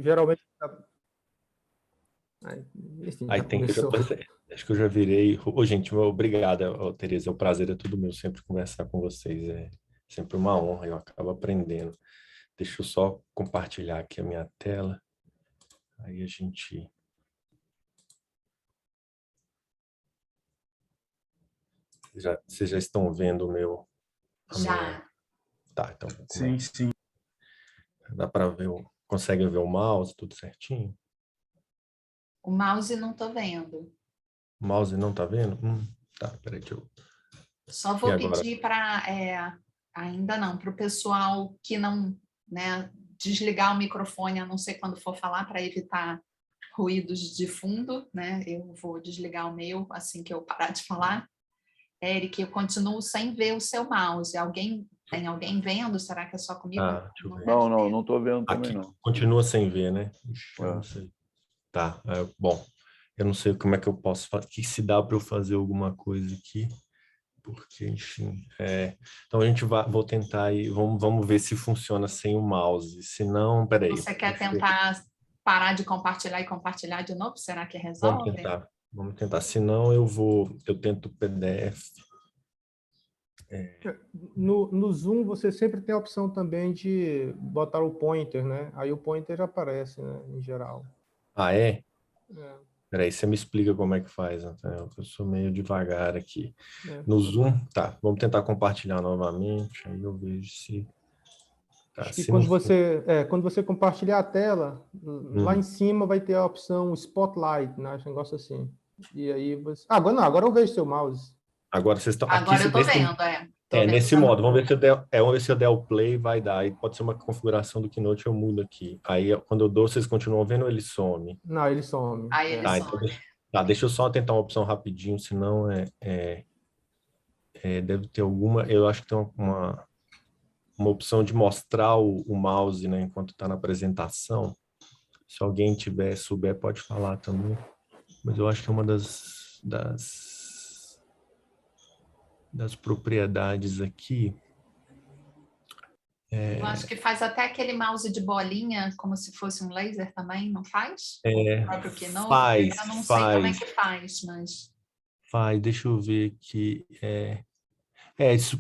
geralmente... Enfim, Aí já tem que... começou. Acho que eu já virei... Ô, gente, obrigada, Tereza. O prazer é tudo meu sempre conversar com vocês. É sempre uma honra, eu acabo aprendendo. Deixa eu só compartilhar aqui a minha tela. Aí a gente... Vocês já estão vendo o meu... Já. Tá, então... Sim, sim. Dá para ver, consegue ver o mouse, tudo certinho? O mouse não tô vendo. O mouse não tá vendo? Tá, peraí, deixa eu... Só vou pedir para... ainda não, para o pessoal que não, né, desligar o microfone, a não ser quando for falar, para evitar ruídos de fundo, né? Eu vou desligar o meu assim que eu parar de falar. Eric, eu continuo sem ver o seu mouse. Tem alguém vendo? Será que é só comigo? Deixa eu ver. Não tô vendo também, aqui, não. continua sem ver, né? Ixi, eu não sei. Tá, bom, eu não sei como é que eu posso fazer, se dá para eu fazer alguma coisa aqui, porque, enfim, então a gente vou tentar aí, vamos ver se funciona sem o mouse, se não, peraí. Você quer tentar parar de compartilhar e compartilhar de novo? Será que resolve? Vamos tentar, se não eu tento o PDF. No Zoom você sempre tem a opção também de botar o pointer, né? Aí o pointer já aparece, né, em geral. Ah, é? É. Peraí, você me explica como é que faz, Nathaniel, eu sou meio devagar aqui. É. No Zoom, tá, vamos tentar compartilhar novamente, aí eu vejo se... Tá, Acho que quando você compartilhar a tela, lá em cima vai ter a opção Spotlight, né? Um negócio assim. E aí você... agora eu vejo seu mouse. Agora vocês estão... Agora eu tô vendo, nesse modo. Vamos ver se eu der o play, vai dar. Aí pode ser uma configuração do Keynote, eu mudo aqui. Aí quando eu dou, vocês continuam vendo ou ele some? Não, ele some. Aí ele some. Então, deixa eu só tentar uma opção rapidinho, senão deve ter alguma... Eu acho que tem uma opção de mostrar o mouse, né, enquanto está na apresentação. Se alguém souber, pode falar também. Mas eu acho que é uma das propriedades aqui. Eu acho que faz até aquele mouse de bolinha, como se fosse um laser também, não faz? O próprio Keynote? Eu não sei como é que faz, mas... Faz, deixa eu ver aqui.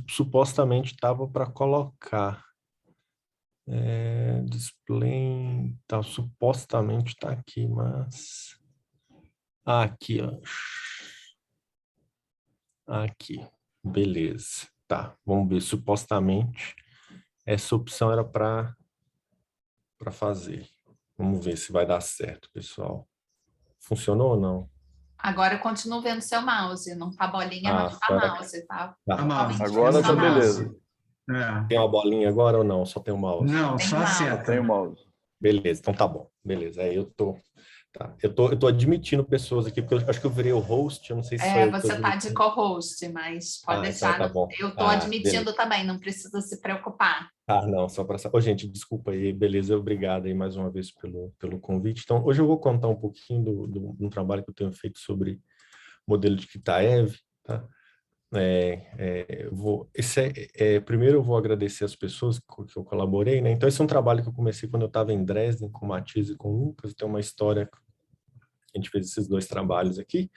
Supostamente estava para colocar. Display, tá, supostamente está aqui, mas... aqui, ó. Aqui, beleza. Tá, vamos ver, supostamente essa opção era para fazer. Vamos ver se vai dar certo, pessoal. Funcionou ou não? Agora eu continuo vendo seu mouse, não tá bolinha, não tá mouse, tá? Agora tá beleza. Tem uma bolinha agora ou não? Só tem o mouse? Não, só a seta. Tem o mouse. Beleza, então tá bom. Beleza, aí eu tô admitindo pessoas aqui, porque eu acho que eu virei o host, eu não sei se sou eu. Você tá de co-host, mas pode deixar. Então tá bom. Eu tô admitindo também, não precisa se preocupar. Não, só para... gente, desculpa aí, beleza, obrigado aí mais uma vez pelo convite. Então, hoje eu vou contar um pouquinho de um trabalho que eu tenho feito sobre modelo de Kitaev, tá? Primeiro eu vou agradecer as pessoas que eu colaborei, né? Então, esse é um trabalho que eu comecei quando eu estava em Dresden, com o Matias e com o Lucas, tem uma história, a gente fez esses dois trabalhos aqui.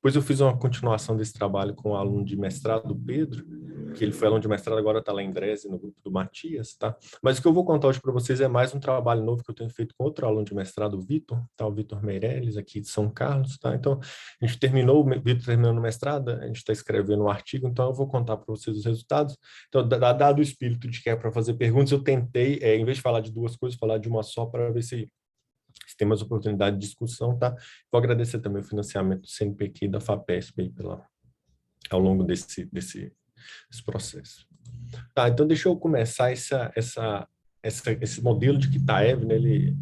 Depois eu fiz uma continuação desse trabalho com o aluno de mestrado, o Pedro, que ele foi aluno de mestrado, agora está lá em Dresden, no grupo do Matias, tá? Mas o que eu vou contar hoje para vocês é mais um trabalho novo que eu tenho feito com outro aluno de mestrado, o Vitor, tá? O Vitor Meirelles, aqui de São Carlos, tá? Então, a gente terminou, o Vitor terminando o mestrado, a gente está escrevendo um artigo, então eu vou contar para vocês os resultados. Então, dado o espírito de que é para fazer perguntas, eu tentei, em vez de falar de duas coisas, falar de uma só para ver se tem mais oportunidade de discussão, tá? Vou agradecer também o financiamento do CNPq e da FAPESP aí ao longo desse processo. Tá, então deixa eu começar esse modelo de Kitaev, né?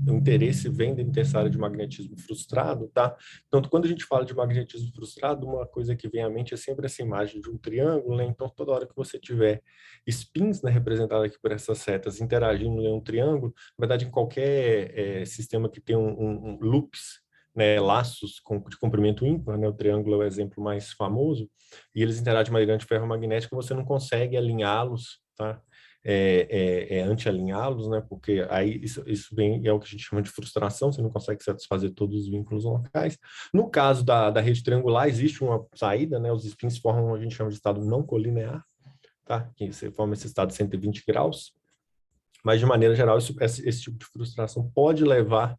O interesse vem da área de magnetismo frustrado, tá? Então, quando a gente fala de magnetismo frustrado, uma coisa que vem à mente é sempre essa imagem de um triângulo, né? Então, toda hora que você tiver spins, né, representados aqui por essas setas, interagindo em um triângulo, na verdade, em qualquer sistema que tem loops, né, laços de comprimento ímpar, né, o triângulo é o exemplo mais famoso, e eles interagem de maneira antiferromagnética, você não consegue alinhá-los, tá? anti-alinhá-los, né? Porque aí isso vem, é o que a gente chama de frustração, você não consegue satisfazer todos os vínculos locais. No caso da rede triangular, existe uma saída, né? Os spins formam o que a gente chama de estado não colinear, tá? Que você forma esse estado de 120 graus, mas de maneira geral esse tipo de frustração pode levar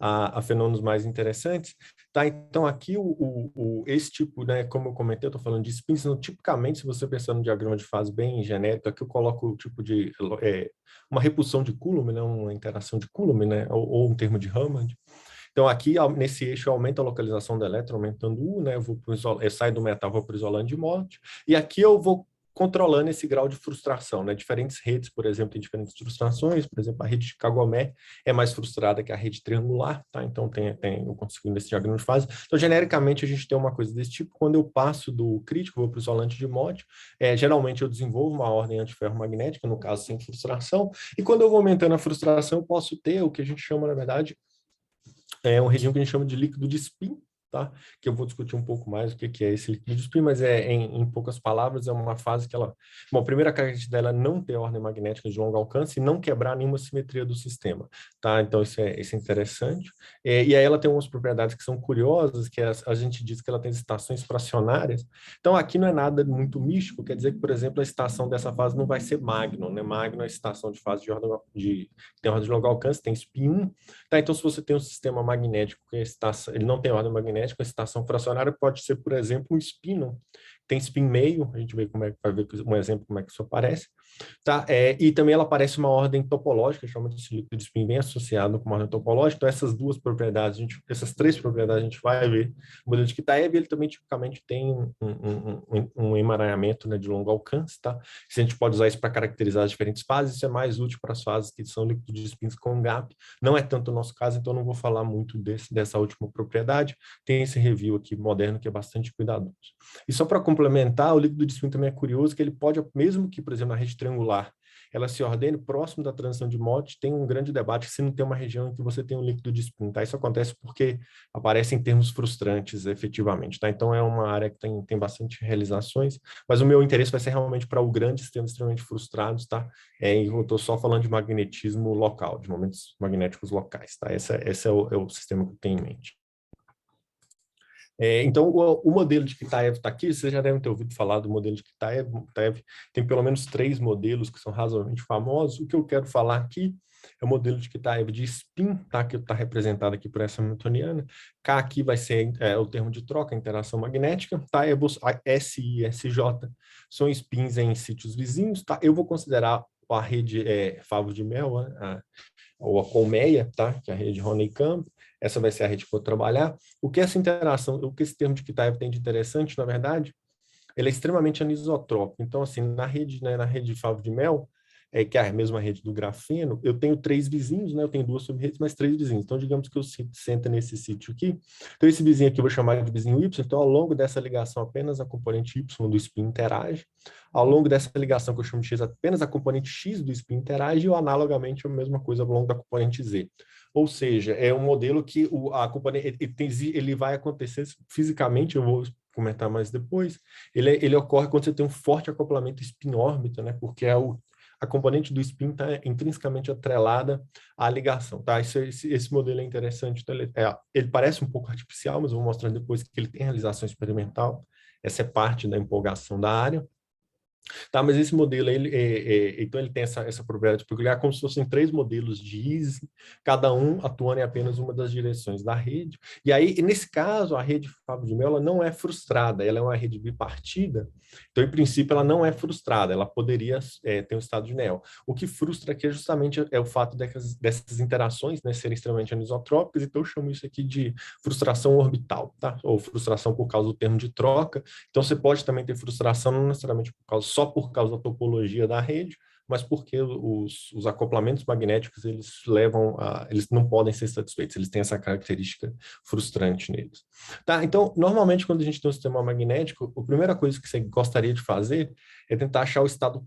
a fenômenos mais interessantes, tá? Então aqui esse tipo, né, como eu comentei, eu estou falando de spins, então, tipicamente, se você pensar no diagrama de fase bem genérico, aqui eu coloco o tipo de uma repulsão de Coulomb, né, uma interação de Coulomb, né, ou um termo de Hammond. Então aqui nesse eixo aumenta a localização do elétron, aumentando U, né, eu saio do metal, vou para o isolante de Mott, e aqui eu vou controlando esse grau de frustração, né? Diferentes redes, por exemplo, têm diferentes frustrações. Por exemplo, a rede de Kagomé é mais frustrada que a rede triangular, tá? Então, eu consigo nesse diagrama de fase. Então, genericamente, a gente tem uma coisa desse tipo. Quando eu passo do crítico, vou para o isolante de Mott, geralmente eu desenvolvo uma ordem antiferromagnética, no caso, sem frustração. E quando eu vou aumentando a frustração, eu posso ter o que a gente chama, na verdade, um regime que a gente chama de líquido de spin, tá? Que eu vou discutir um pouco mais o que é esse líquido de spin, mas em poucas palavras, é uma fase que ela... Bom, a primeira característica dela é não ter ordem magnética de longo alcance e não quebrar nenhuma simetria do sistema, tá? Então, isso é interessante. E aí ela tem umas propriedades que são curiosas, que a gente diz que ela tem estações fracionárias. Então, aqui não é nada muito místico, quer dizer que, por exemplo, a estação dessa fase não vai ser magno, né? Magno é a estação de fase tem ordem de longo alcance, tem spin 1, tá? Então, se você tem um sistema magnético que ele não tem ordem magnética, a estação fracionária pode ser, por exemplo, um spin, tem spin meio, a gente vai ver um exemplo como é que isso aparece, tá? E também ela aparece uma ordem topológica, chama de líquido de spin bem associado com uma ordem topológica. Então essas duas propriedades, essas três propriedades a gente vai ver. O modelo de Kitaev, ele também tipicamente tem um emaranhamento, né, de longo alcance, tá? Se a gente pode usar isso para caracterizar as diferentes fases, isso é mais útil para as fases que são líquidos de spins com gap. Não é tanto o nosso caso, então não vou falar muito dessa última propriedade. Tem esse review aqui moderno que é bastante cuidadoso. E só para complementar, o líquido de spin também é curioso, que ele pode, mesmo que, por exemplo, na rede triangular, ela se ordene próximo da transição de Mott, tem um grande debate se não tem uma região em que você tem um líquido de spin, tá? Isso acontece porque aparece em termos frustrantes, efetivamente, tá? Então, é uma área que tem bastante realizações, mas o meu interesse vai ser realmente para o grande sistemas extremamente frustrados, tá? Eu estou só falando de magnetismo local, de momentos magnéticos locais, tá? Esse é o sistema que eu tenho em mente. Então, o modelo de Kitaev está aqui, vocês já devem ter ouvido falar do modelo de Kitaev. Tem pelo menos 3 modelos que são razoavelmente famosos. O que eu quero falar aqui é o modelo de Kitaev de spin, tá? Que está representado aqui por essa hamiltoniana. K aqui vai ser o termo de troca, interação magnética, tá? S e SJ são spins em sítios vizinhos, tá? Eu vou considerar a rede Favo de Mel, ou a colmeia, tá? Que é a rede Honeycomb. Essa vai ser a rede que eu vou trabalhar. O que essa interação, o que esse termo de Kitaev tem de interessante, na verdade, ele é extremamente anisotrópico. Então, assim, na rede de Favo de Mel, que é a mesma rede do grafeno, eu tenho 3 vizinhos, né? Eu tenho 2 sub-redes, mas 3 vizinhos. Então, digamos que eu sento nesse sítio aqui. Então, esse vizinho aqui eu vou chamar de vizinho Y. Então, ao longo dessa ligação, apenas a componente Y do spin interage. Ao longo dessa ligação que eu chamo de X, apenas a componente X do spin interage, e analogamente a mesma coisa ao longo da componente Z. Ou seja, é um modelo que a componente ele vai acontecer fisicamente, eu vou comentar mais depois, ele ocorre quando você tem um forte acoplamento spin-órbita, né? Porque a componente do spin está intrinsecamente atrelada à ligação, tá? Esse modelo é interessante, então ele parece um pouco artificial, mas eu vou mostrar depois que ele tem realização experimental, essa é parte da empolgação da área. Tá, mas esse modelo, então ele tem essa propriedade peculiar, como se fossem 3 modelos de Easy, cada um atuando em apenas uma das direções da rede. E aí, nesse caso, a rede Favo de Mel ela não é frustrada, ela é uma rede bipartida, então, em princípio, ela não é frustrada, ela poderia ter um estado de Néel. O que frustra aqui é justamente o fato dessas interações, né, serem extremamente anisotrópicas, então eu chamo isso aqui de frustração orbital, tá? Ou frustração por causa do termo de troca. Então, você pode também ter frustração, não necessariamente só por causa da topologia da rede, mas porque os acoplamentos magnéticos, eles não podem ser satisfeitos, eles têm essa característica frustrante neles. Tá, então, normalmente, quando a gente tem um sistema magnético, a primeira coisa que você gostaria de fazer é tentar achar o estado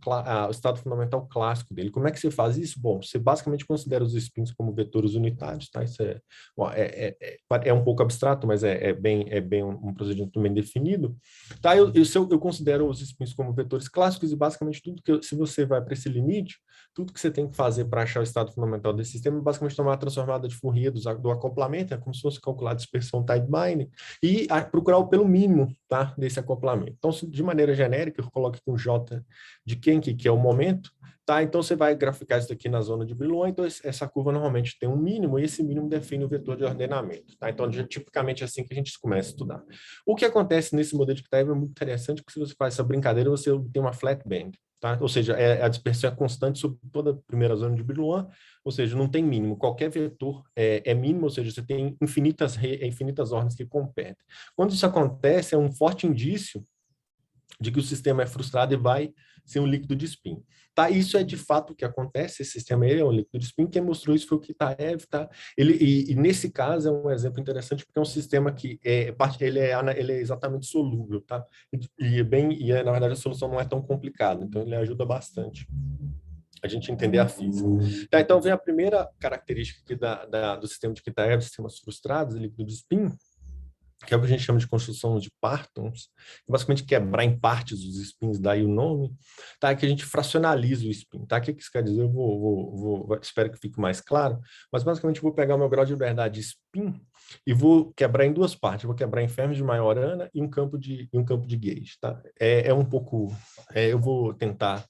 fundamental clássico dele. Como é que você faz isso? Bom, você basicamente considera os spins como vetores unitários, tá? Isso é um pouco abstrato, mas é bem um procedimento bem definido. Tá, eu considero os spins como vetores clássicos e basicamente tudo se você vai para esse esse limite, tudo que você tem que fazer para achar o estado fundamental desse sistema é basicamente tomar a transformada de Fourier do acoplamento, é como se fosse calcular a dispersão tight-binding, e procurar o pelo mínimo, tá, desse acoplamento. Então, de maneira genérica, eu coloco aqui um J de Kenke, que é o momento, tá? Então, você vai graficar isso aqui na zona de Brillouin, então essa curva normalmente tem um mínimo, e esse mínimo define o vetor de ordenamento, tá? Então, tipicamente é assim que a gente começa a estudar. O que acontece nesse modelo de Kitaev é muito interessante, porque se você faz essa brincadeira, você tem uma flat band, tá? Ou seja, a dispersão é constante sobre toda a primeira zona de Brillouin, ou seja, não tem mínimo. Qualquer vetor é mínimo, ou seja, você tem infinitas ordens que competem. Quando isso acontece, é um forte indício de que o sistema é frustrado e vai ser um líquido de spin. Tá? Isso é de fato o que acontece, esse sistema é um líquido de spin, quem mostrou isso foi o Kitaev, tá? E nesse caso é um exemplo interessante, porque é um sistema que ele é exatamente solúvel, tá? Na verdade a solução não é tão complicada, então ele ajuda bastante a gente entender a física. Tá, então vem a primeira característica aqui do sistema de Kitaev, sistemas frustrados, líquido de spin, que é o que a gente chama de construção de partons, basicamente quebrar em partes os spins, daí o nome, tá? Que a gente fracionaliza o spin, tá? O que isso quer dizer? Eu espero que fique mais claro, mas basicamente eu vou pegar o meu grau de liberdade spin e vou quebrar em duas partes, eu vou quebrar em fermos de Majorana e um campo de gauge, tá? Eu vou tentar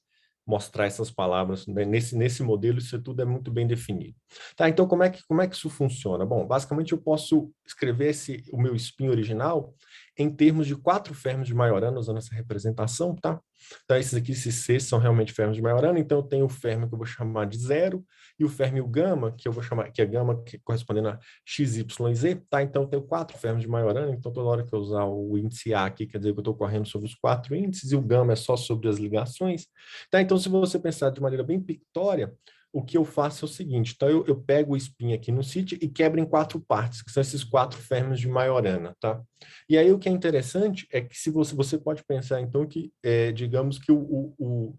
mostrar essas palavras, né? Nesse modelo isso tudo é muito bem definido. Tá, então como é que isso funciona? Bom, basicamente eu posso escrever o meu spin original em termos de 4 fermos de Majorana, usando essa representação, tá? Então esses C são realmente fermos de Majorana, então eu tenho o fermo que eu vou chamar de 0 e o fermo gama, que eu vou chamar, que é gama que correspondendo a x, y e z, tá? Então eu tenho 4 fermos de Majorana, então toda hora que eu usar o índice A aqui, quer dizer que eu estou correndo sobre os 4 índices, e o gama é só sobre as ligações, tá? Então se você pensar de maneira bem pictória, o que eu faço é o seguinte, então eu pego o spin aqui no sítio e quebro em 4 partes, que são esses 4 fermos de Majorana, tá? E aí o que é interessante é que se você pode pensar então que, digamos que o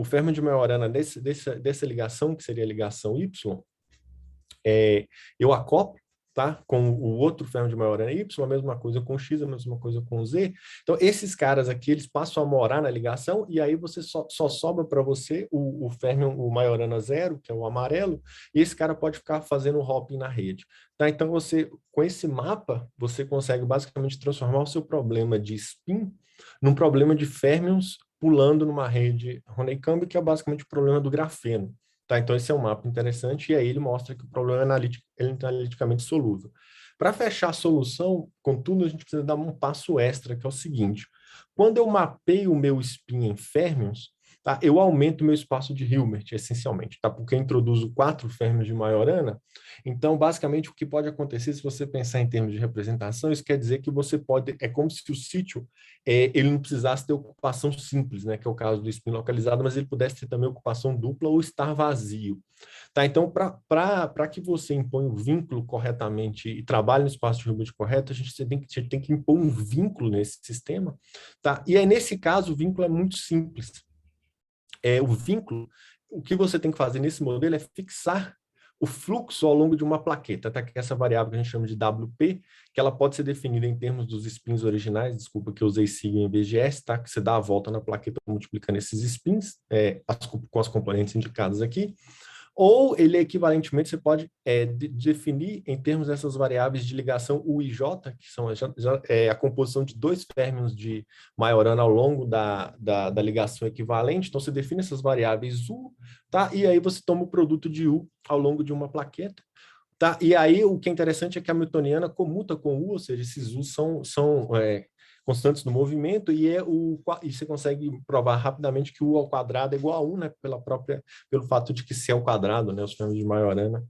fermo de Majorana dessa ligação, que seria a ligação Y, eu acoplo, tá? Com o outro fermo de Majorana Y, a mesma coisa com X, a mesma coisa com Z. Então, esses caras aqui, eles passam a morar na ligação, e aí você só sobra para você o fermo, o Majorana 0, que é o amarelo, e esse cara pode ficar fazendo hopping na rede. Tá? Então, com esse mapa, você consegue basicamente transformar o seu problema de spin num problema de férmions pulando numa rede Honeycomb, que é basicamente o problema do grafeno. Tá, então esse é um mapa interessante, e aí ele mostra que o problema é analiticamente solúvel. Para fechar a solução, contudo, a gente precisa dar um passo extra, que é o seguinte: quando eu mapeio o meu spin em férmions, tá, eu aumento o meu espaço de Hilbert, essencialmente, tá, porque eu introduzo 4 férmions de Majorana. Então, basicamente, o que pode acontecer, se você pensar em termos de representação, isso quer dizer que você pode, é como se o sítio ele não precisasse ter ocupação simples, né, que é o caso do spin localizado, mas ele pudesse ter também ocupação dupla ou estar vazio. Tá? Então, para que você imponha o vínculo corretamente e trabalhe no espaço de Hilbert correto, a gente tem que impor um vínculo nesse sistema. Tá? E aí, nesse caso, o vínculo é muito simples. O vínculo, o que você tem que fazer nesse modelo é fixar o fluxo ao longo de uma plaqueta, tá? Que é essa variável que a gente chama de WP, que ela pode ser definida em termos dos spins originais, desculpa que eu usei sigma em vez de S, tá? Que você dá a volta na plaqueta multiplicando esses spins, com as componentes indicadas aqui, ou ele equivalentemente você pode definir em termos dessas variáveis de ligação U e J, que são a composição de 2 férmions de Majorana ao longo da ligação equivalente. Então você define essas variáveis U, tá? E aí você toma o produto de U ao longo de uma plaqueta. Tá? E aí o que é interessante é que a Hamiltoniana comuta com U, ou seja, esses U são constantes do movimento, e você consegue provar rapidamente que U ao quadrado é igual a 1, né, pelo fato de que C ao quadrado, né, os férmions de Majorana,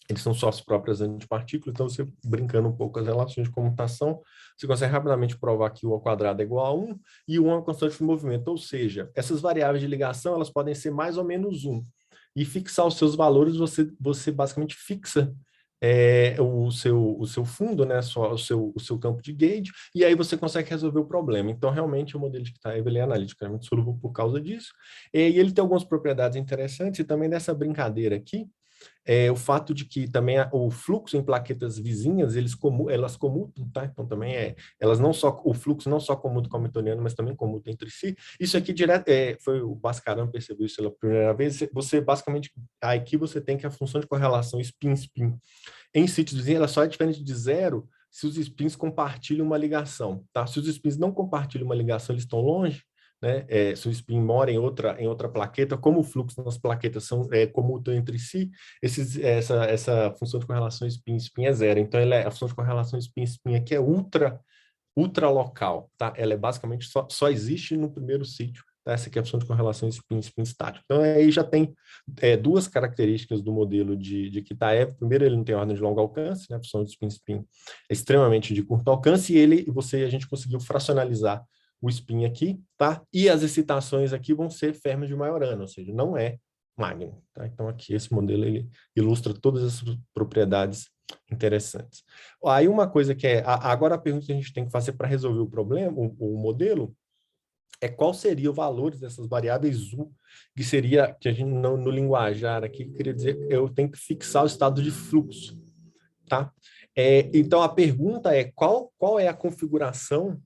eles são suas próprias antipartículas, então você brincando um pouco com as relações de comutação, você consegue rapidamente provar que U ao quadrado é igual a 1, e 1 é uma constante de movimento, ou seja, essas variáveis de ligação, elas podem ser mais ou menos 1, e fixar os seus valores, você basicamente fixa o seu fundo, né, o seu campo de gauge, e aí você consegue resolver o problema. Então, realmente, o modelo de Kitaev é analiticamente solúvel por causa disso, e ele tem algumas propriedades interessantes, e também dessa brincadeira aqui, o fato de que também o fluxo em plaquetas vizinhas, elas comutam, tá? Então também elas não só, o fluxo não só comuta com o hamiltoniano, mas também comuta entre si. Isso aqui direto, foi o Bhaskaran percebeu isso pela primeira vez. Você basicamente, aqui você tem que a função de correlação spin-spin em sítios vizinhos, ela só é diferente de zero se os spins compartilham uma ligação, tá? Se os spins não compartilham uma ligação, eles estão longe, né? Se o spin mora em outra plaqueta, como o fluxo nas plaquetas comutam entre si, essa função de correlação spin-spin é zero. Então, a função de correlação spin-spin aqui é ultra local, tá? Ela basicamente só existe no primeiro sítio. Tá? Essa aqui é a função de correlação spin-spin estático. Então, aí já tem duas características do modelo de Kitaev. Primeiro, ele não tem ordem de longo alcance, né? A função de spin-spin é extremamente de curto alcance, e a gente conseguiu fracionalizar o spin aqui, tá? E as excitações aqui vão ser Fermi de Majorana, ou seja, não é Magno, tá? Então aqui esse modelo ele ilustra todas essas propriedades interessantes. Aí uma coisa que agora a pergunta que a gente tem que fazer para resolver o problema, o modelo, é qual seria o valor dessas variáveis U, que a gente no linguajar aqui queria dizer, eu tenho que fixar o estado de fluxo, tá? Então, a pergunta é qual é a configuração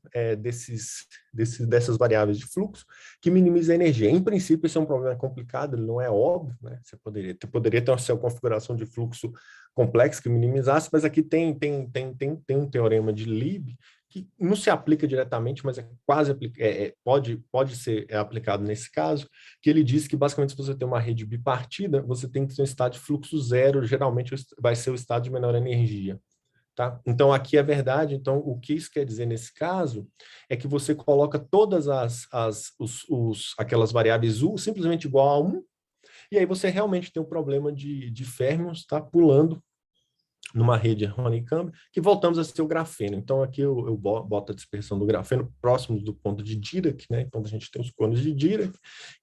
dessas variáveis de fluxo que minimiza a energia. Em princípio, esse é um problema complicado, ele não é óbvio, né? Você poderia ter uma configuração de fluxo complexa que minimizasse, mas aqui tem um teorema de Lieb que não se aplica diretamente, mas pode ser aplicado nesse caso, que ele diz que, basicamente, se você tem uma rede bipartida, você tem que ter um estado de fluxo zero, geralmente vai ser o estado de menor energia. Tá? Então, aqui é verdade. Então, o que isso quer dizer nesse caso é que você coloca todas aquelas variáveis U simplesmente igual a 1, e aí você realmente tem um problema de férmions, tá? Pulando numa rede Honeycomb, que voltamos a ser o grafeno. Então, aqui eu boto a dispersão do grafeno próximo do ponto de Dirac, né? Então, a gente tem os cones de Dirac,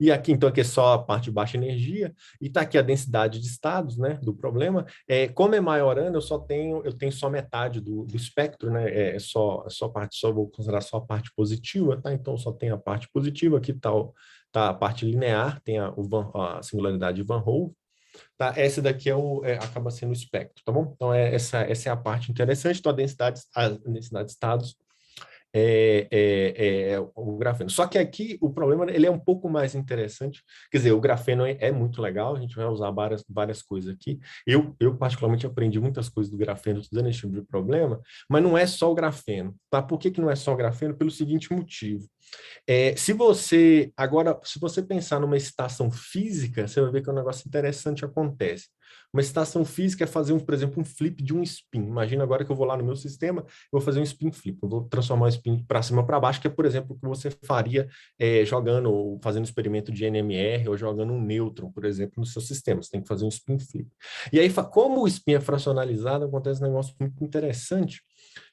e aqui, então, aqui é só a parte de baixa energia, e está aqui a densidade de estados, né, do problema. Como é Majorana, eu tenho só metade do espectro, né? Só vou considerar só a parte positiva, tá? Então, só tem a parte positiva, aqui tá a parte linear, tem a singularidade de Van Hove. Tá? Esse daqui acaba sendo o espectro, tá bom? Então, essa é a parte interessante. Então, a densidade de estados o grafeno. Só que aqui o problema ele é um pouco mais interessante. Quer dizer, o grafeno é muito legal, a gente vai usar várias coisas aqui. Eu particularmente aprendi muitas coisas do grafeno estudando esse tipo de problema, mas não é só o grafeno. Tá? Por que não é só o grafeno? Pelo seguinte motivo. Se você pensar numa excitação física, você vai ver que um negócio interessante acontece. Uma excitação física é fazer, por exemplo, um flip de um spin. Imagina agora que eu vou lá no meu sistema, eu vou fazer um spin flip. Eu vou transformar o spin para cima ou para baixo, que é, por exemplo, o que você faria fazendo experimento de NMR ou jogando um nêutron, por exemplo, no seu sistema. Você tem que fazer um spin flip. E aí, como o spin é fracionalizado, acontece um negócio muito interessante,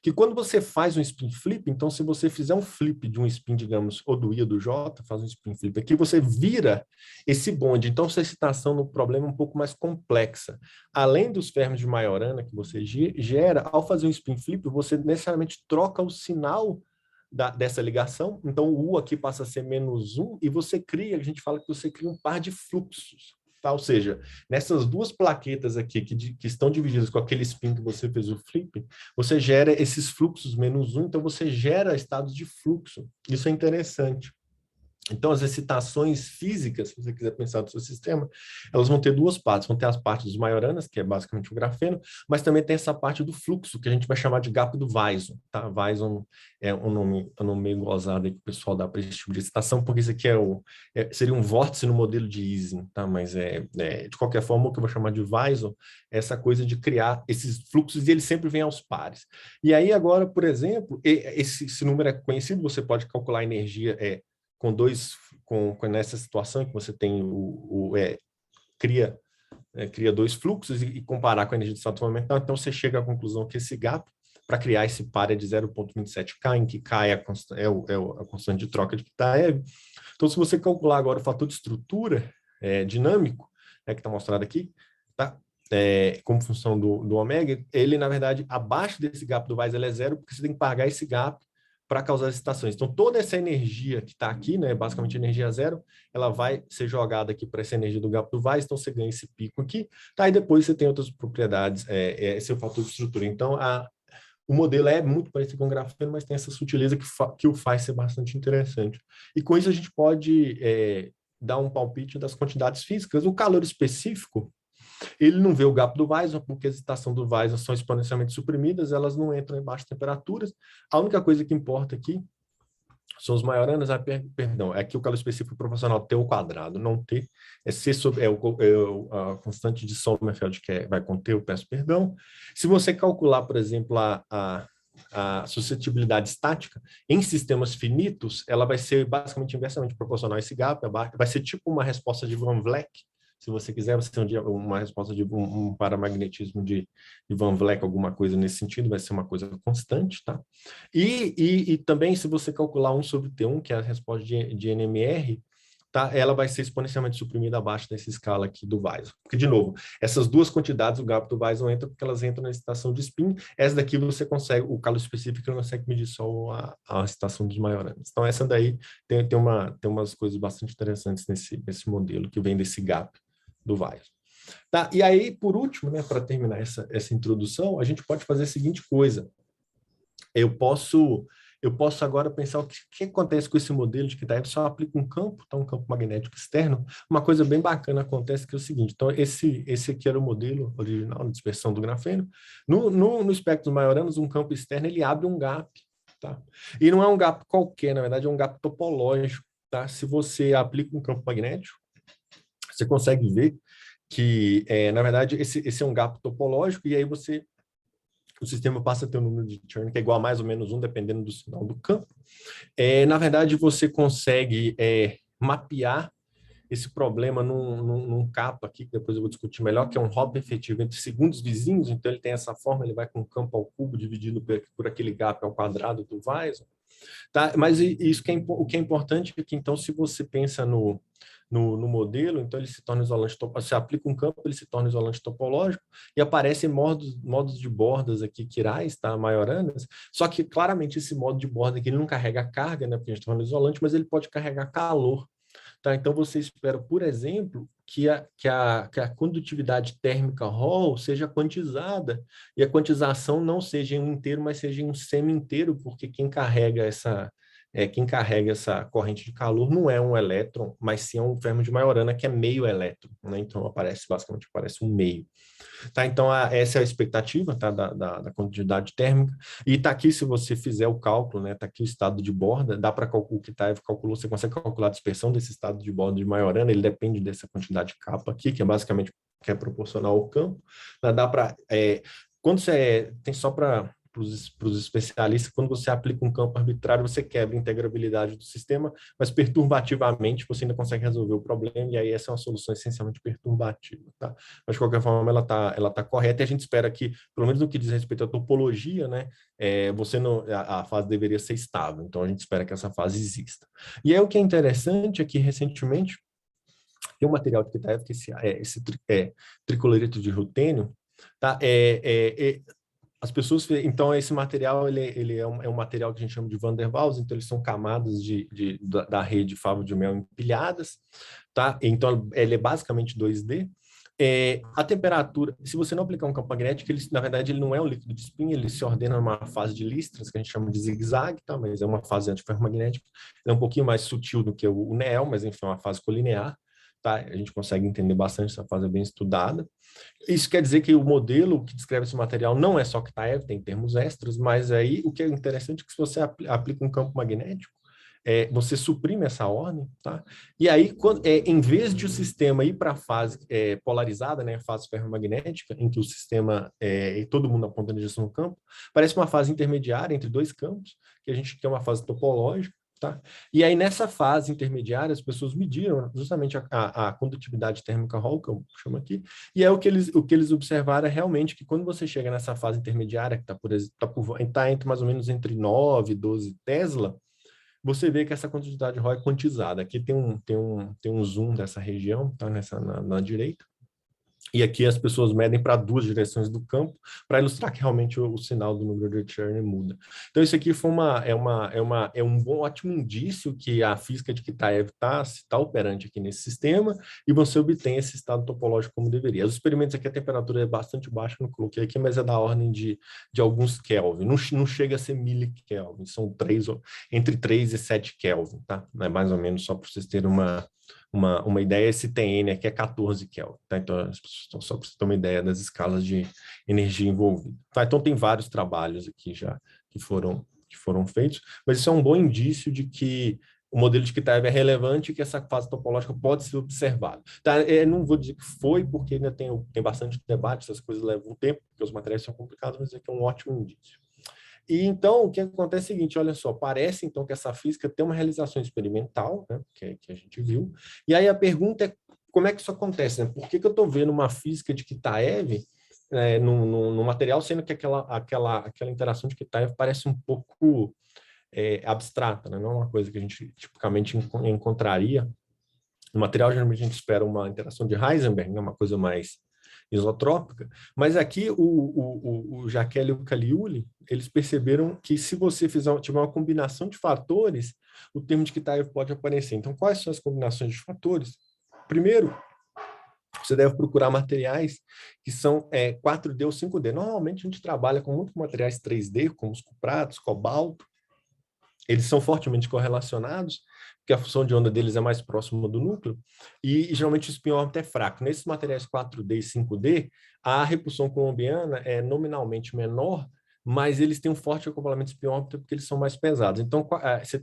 que quando você faz um spin flip, então se você fizer um flip de um spin, digamos, ou do I ou do J, faz um spin flip aqui, você vira esse bonde. Então, essa excitação no problema é um pouco mais complexa. Além dos fermos de Majorana que você gera, ao fazer um spin flip, você necessariamente troca o sinal dessa ligação. Então, o U aqui passa a ser -1 e você a gente fala que você cria um par de fluxos. Tá? Ou seja, nessas duas plaquetas aqui que estão divididas com aquele spin que você fez o flip, você gera esses fluxos -1, então você gera estados de fluxo. Isso é interessante. Então, as excitações físicas, se você quiser pensar no seu sistema, elas vão ter duas partes. Vão ter as partes dos Majoranas, que é basicamente o grafeno, mas também tem essa parte do fluxo, que a gente vai chamar de gap do Wison. Tá? Wison é um nome meio gozado aí que o pessoal dá para esse tipo de excitação, porque isso aqui seria um vórtice no modelo de Ising, tá? Mas, de qualquer forma, o que eu vou chamar de Wison é essa coisa de criar esses fluxos, e eles sempre vêm aos pares. E aí, agora, por exemplo, esse número é conhecido, você pode calcular a energia nessa situação em que você tem cria dois fluxos e comparar com a energia de salto fundamental, então você chega à conclusão que esse gap, para criar esse par, é de 0,27K, em que K é a constante de troca de Kitaev. Então, se você calcular agora o fator de estrutura dinâmico, que está mostrado aqui, tá? Como função do ômega, ele, na verdade, abaixo desse gap do Weiss, ele é zero, porque você tem que pagar esse gap para causar excitações. Então, toda essa energia que está aqui, né, basicamente energia zero, ela vai ser jogada aqui para essa energia do gap do Weiss, então você ganha esse pico aqui, tá? E depois você tem outras propriedades, esse é o fator de estrutura. Então, o modelo é muito parecido com o grafeno, mas tem essa sutileza que o faz ser bastante interessante. E com isso a gente pode dar um palpite das quantidades físicas. O calor específico, ele não vê o gap do Weiss, porque as excitações do Weiss são exponencialmente suprimidas, elas não entram em baixas temperaturas. A única coisa que importa aqui são os maioranas, perdão, é que o calor específico é proporcional T ao quadrado, não T, é C sobre a constante de Sommerfeld, que vai com T, eu peço perdão. Se você calcular, por exemplo, a suscetibilidade estática em sistemas finitos, ela vai ser basicamente inversamente proporcional a esse gap, vai ser tipo uma resposta de Van Vleck. Se você quiser, você tem uma resposta de um paramagnetismo de Van Vleck, alguma coisa nesse sentido, vai ser uma coisa constante, tá? E também, se você calcular 1 sobre T1, que é a resposta de NMR, tá? Ela vai ser exponencialmente suprimida abaixo dessa escala aqui do Weiss. Porque, de novo, essas duas quantidades, o gap do Weiss não entra porque elas entram na excitação de spin. Essa daqui você consegue, o calor específico não consegue medir só a excitação dos maioranos. Então, essa daí tem umas coisas bastante interessantes nesse modelo, que vem desse gap do Weiss. Tá? E aí, por último, né, para terminar essa introdução, a gente pode fazer a seguinte coisa. Eu posso agora pensar o que acontece com esse modelo de que daí só aplica um campo, tá? Um campo magnético externo. Uma coisa bem bacana acontece que é o seguinte, então esse aqui era o modelo original de dispersão do grafeno. No espectro dos maioranos, um campo externo, ele abre um gap, tá? E não é um gap qualquer, na verdade é um gap topológico, tá? Se você aplica um campo magnético, você consegue ver que, na verdade, esse é um gap topológico, e aí o sistema passa a ter um número de Chern que é igual a mais ou menos 1, dependendo do sinal do campo. Na verdade, você consegue mapear esse problema num capa aqui, que depois eu vou discutir melhor, que é um hop efetivo entre segundos vizinhos, então ele tem essa forma, ele vai com o campo ao cubo dividido por aquele gap ao quadrado do Weiss. Tá? Mas isso o que é importante é que, então, se você pensa no modelo, então ele se torna isolante topológico, você aplica um campo, ele se torna isolante topológico, e aparecem modos de bordas aqui quirais, tá? Maioranas, só que claramente esse modo de borda aqui ele não carrega carga, né? Porque a gente está falando isolante, mas ele pode carregar calor. Tá? Então você espera, por exemplo, que a condutividade térmica Hall seja quantizada, e a quantização não seja em um inteiro, mas seja em um semi-inteiro, porque quem carrega essa corrente de calor não é um elétron, mas sim é um fermo de Majorana, que é meio elétron, né? Então basicamente aparece um meio. Tá? Então essa é a expectativa, tá? da condutividade térmica, e está aqui, se você fizer o cálculo, né? Está aqui o estado de borda, dá para calcular o que Taev calculou, você consegue calcular a dispersão desse estado de borda de Majorana, ele depende dessa quantidade de capa aqui, que é basicamente que é proporcional ao campo. Dá para quando você tem só para os especialistas, quando você aplica um campo arbitrário, você quebra a integrabilidade do sistema, mas perturbativamente você ainda consegue resolver o problema, e aí essa é uma solução essencialmente perturbativa. Tá? Mas, de qualquer forma, ela tá correta, e a gente espera que, pelo menos no que diz respeito à topologia, né, a fase deveria ser estável, então a gente espera que essa fase exista. E aí o que é interessante é que, recentemente, tem um material que está que esse tricloreto de rutênio, tá? As pessoas, então esse material ele é um material que a gente chama de Van der Waals, então eles são camadas da rede favo de mel empilhadas, tá? Então ele é basicamente 2D. A temperatura, se você não aplicar um campo magnético, na verdade ele não é um líquido de spin, ele se ordena numa fase de listras, que a gente chama de zigue-zague, tá? Mas é uma fase antiferromagnética, ele é um pouquinho mais sutil do que o NEL, mas enfim, é uma fase colinear. Tá? A gente consegue entender bastante, essa fase é bem estudada. Isso quer dizer que o modelo que descreve esse material não é só Kitaev, tem termos extras, mas aí o que é interessante é que se você aplica um campo magnético, você suprime essa ordem, tá? E aí, em vez de o sistema ir para a fase polarizada, né, fase ferromagnética, em que o sistema, todo mundo aponta na direção do campo, parece uma fase intermediária entre dois campos, que a gente tem uma fase topológica. Tá? E aí, nessa fase intermediária, as pessoas mediram justamente a condutividade térmica Hall, que eu chamo aqui, e o que eles observaram é realmente que quando você chega nessa fase intermediária, que está entre mais ou menos entre 9 e 12 Tesla, você vê que essa condutividade Hall é quantizada. Aqui tem um zoom dessa região, tá? Na direita. E aqui as pessoas medem para 2 direções do campo, para ilustrar que realmente o sinal do núcleo de Cherney muda. Então, isso aqui é um bom, ótimo indício que a física de Kitaev está operante aqui nesse sistema, e você obtém esse estado topológico como deveria. Os experimentos aqui, a temperatura é bastante baixa, não coloquei aqui, mas é da ordem de alguns Kelvin. Não chega a ser milikelvin, são entre 3 e 7 Kelvin, tá? É mais ou menos, só para vocês terem uma ideia, esse TN aqui é 14 Kelvin, tá? Então, só para você ter uma ideia das escalas de energia envolvida. Tá? Então, tem vários trabalhos aqui já que foram feitos, mas isso é um bom indício de que o modelo de Kitaev é relevante e que essa fase topológica pode ser observada. Tá? Não vou dizer que foi, porque ainda tem bastante debate, essas coisas levam tempo, porque os materiais são complicados, mas aqui é um ótimo indício. E então, o que acontece é o seguinte, olha só, parece então que essa física tem uma realização experimental, né, que a gente viu, e aí a pergunta é como é que isso acontece, né? Por que eu estou vendo uma física de Kitaev no material, sendo que aquela interação de Kitaev parece um pouco abstrata, né? Não é uma coisa que a gente tipicamente encontraria. No material, geralmente a gente espera uma interação de Heisenberg, né? Uma coisa mais isotrópica, mas aqui o Jacquel e o Caliuli, eles perceberam que se você tiver uma combinação de fatores, o termo de Kitaev pode aparecer. Então, quais são as combinações de fatores? Primeiro, você deve procurar materiais que são 4D ou 5D. Normalmente, a gente trabalha com muitos materiais 3D, como os cupratos, cobalto. Eles são fortemente correlacionados, porque a função de onda deles é mais próxima do núcleo, e geralmente o spin-orbita é fraco. Nesses materiais 4D e 5D, a repulsão colombiana é nominalmente menor, mas eles têm um forte acoplamento spin-orbita porque eles são mais pesados. Então,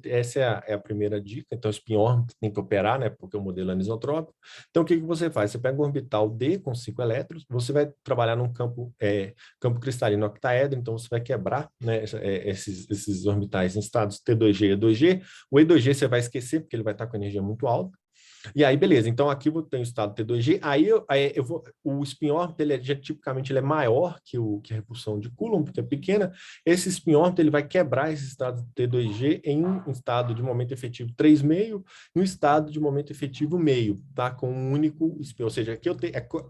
essa é a primeira dica. Então, o spin-orbita tem que operar, né, porque o modelo é anisotrópico. Então, o que você faz? Você pega um orbital D com 5 elétrons, você vai trabalhar num campo cristalino octaedro, então você vai quebrar, né, esses orbitais em estados T2G e E2G. O E2G você vai esquecer, porque ele vai estar com energia muito alta. E aí, beleza, então aqui eu tenho o estado T2G, o spin-orbita, tipicamente ele é maior que a repulsão de Coulomb, porque é pequena. Esse spin-orbita ele vai quebrar esse estado T2G em um estado de momento efetivo 3,5 e um estado de momento efetivo meio, tá? Com um único spin, ou seja, aqui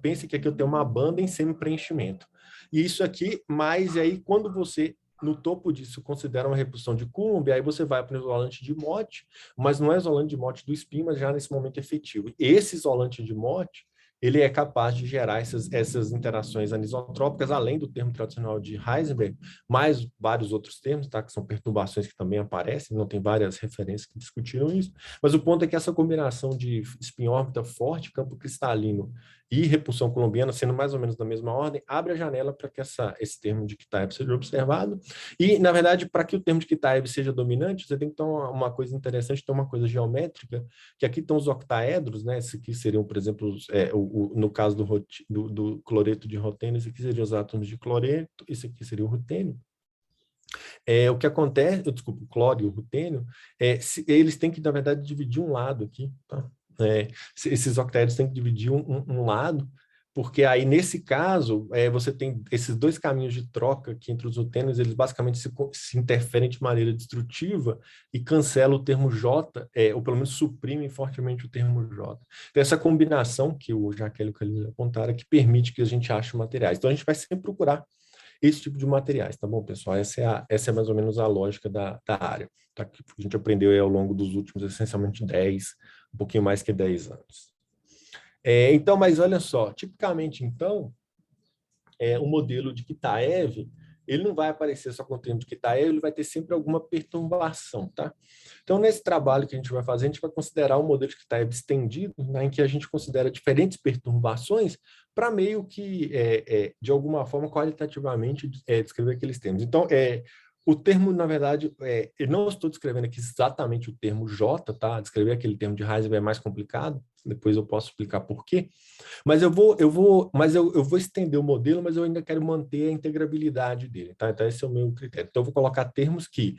pense que aqui eu tenho uma banda em semi-preenchimento. E isso aqui, mas aí quando você no topo disso considera uma repulsão de Coulomb, aí você vai para o isolante de Mott, mas não é isolante de Mott do spin, mas já nesse momento efetivo. Esse isolante de Mott, ele é capaz de gerar essas interações anisotrópicas, além do termo tradicional de Heisenberg, mais vários outros termos, tá? Que são perturbações que também aparecem, não tem várias referências que discutiram isso, mas o ponto é que essa combinação de spin-órbita forte, campo cristalino e repulsão colombiana, sendo mais ou menos da mesma ordem, abre a janela para que esse termo de Kitaev seja observado. E, na verdade, para que o termo de Kitaev seja dominante, você tem que ter uma coisa interessante, ter uma coisa geométrica, que aqui estão os octaedros, né? Esse aqui seriam, por exemplo, no caso do cloreto de rutênio, esse aqui seriam os átomos de cloreto, esse aqui seria o rutênio. O que acontece, desculpa, o cloro e o rutênio, eles têm que, na verdade, dividir um lado aqui, tá? Esses octaedros têm que dividir um lado, porque aí, nesse caso, você tem esses dois caminhos de troca aqui entre os rutênios, eles basicamente se interferem de maneira destrutiva e cancelam o termo J, ou pelo menos suprimem fortemente o termo J. Então, essa combinação que o Jacquel e o Caliuli apontaram é que permite que a gente ache materiais. Então, a gente vai sempre procurar esse tipo de materiais, tá bom, pessoal? Essa é mais ou menos a lógica da área, tá? Que a gente aprendeu ao longo dos últimos, essencialmente, um pouquinho mais que 10 anos. Então, mas olha só, tipicamente, então, o modelo de Kitaev, ele não vai aparecer só com o termo de Kitaev, ele vai ter sempre alguma perturbação, tá? Então, nesse trabalho que a gente vai fazer, a gente vai considerar um modelo de Kitaev estendido, né, em que a gente considera diferentes perturbações para meio que, de alguma forma, qualitativamente, descrever aqueles termos. Então, o termo, na verdade, eu não estou descrevendo aqui exatamente o termo J, tá? Descrever aquele termo de Heisenberg é mais complicado, depois eu posso explicar por quê. Mas eu vou estender o modelo, mas eu ainda quero manter a integrabilidade dele, tá? Então, esse é o meu critério. Então, eu vou colocar termos que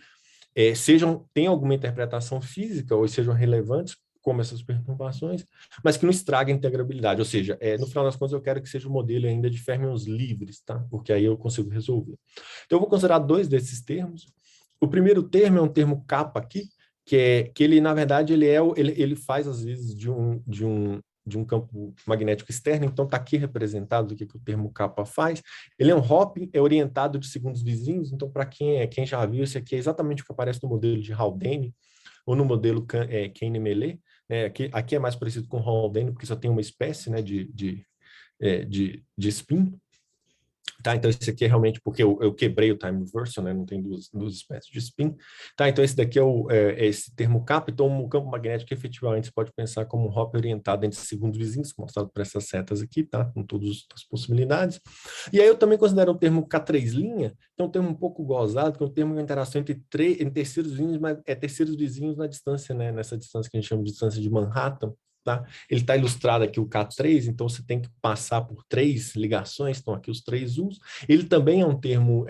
tenham alguma interpretação física ou sejam relevantes, como essas perturbações, mas que não estraguem a integrabilidade. Ou seja, no final das contas, eu quero que seja um modelo ainda de férmions livres, tá? Porque aí eu consigo resolver. Então, eu vou considerar dois desses termos. O primeiro termo é um termo kappa aqui, que ele, na verdade, ele faz, às vezes, de um de um campo magnético externo, então está aqui representado o que o termo kappa faz. Ele é um hop, é orientado de segundos vizinhos, então para quem já viu, esse aqui é exatamente o que aparece no modelo de Haldane, ou no modelo Kahneman-Meillet, né? Aqui é mais parecido com Haldane, porque só tem uma espécie, né, de spin. Tá, então esse aqui é realmente porque eu quebrei o time reversal, né? Não tem duas espécies de spin. Tá, então esse daqui é esse termo kappa. Então o campo magnético efetivamente você pode pensar como um hop orientado entre segundos vizinhos, mostrado por essas setas aqui, tá? Com todas as possibilidades. E aí eu também considero o termo K3', que é um termo um pouco gozado, que é um termo de interação entre terceiros vizinhos, mas é terceiros vizinhos na distância, né? Nessa distância que a gente chama de distância de Manhattan. Tá? Ele está ilustrado aqui o K3, então você tem que passar por 3 ligações, estão aqui os 3 U's. Ele também é um termo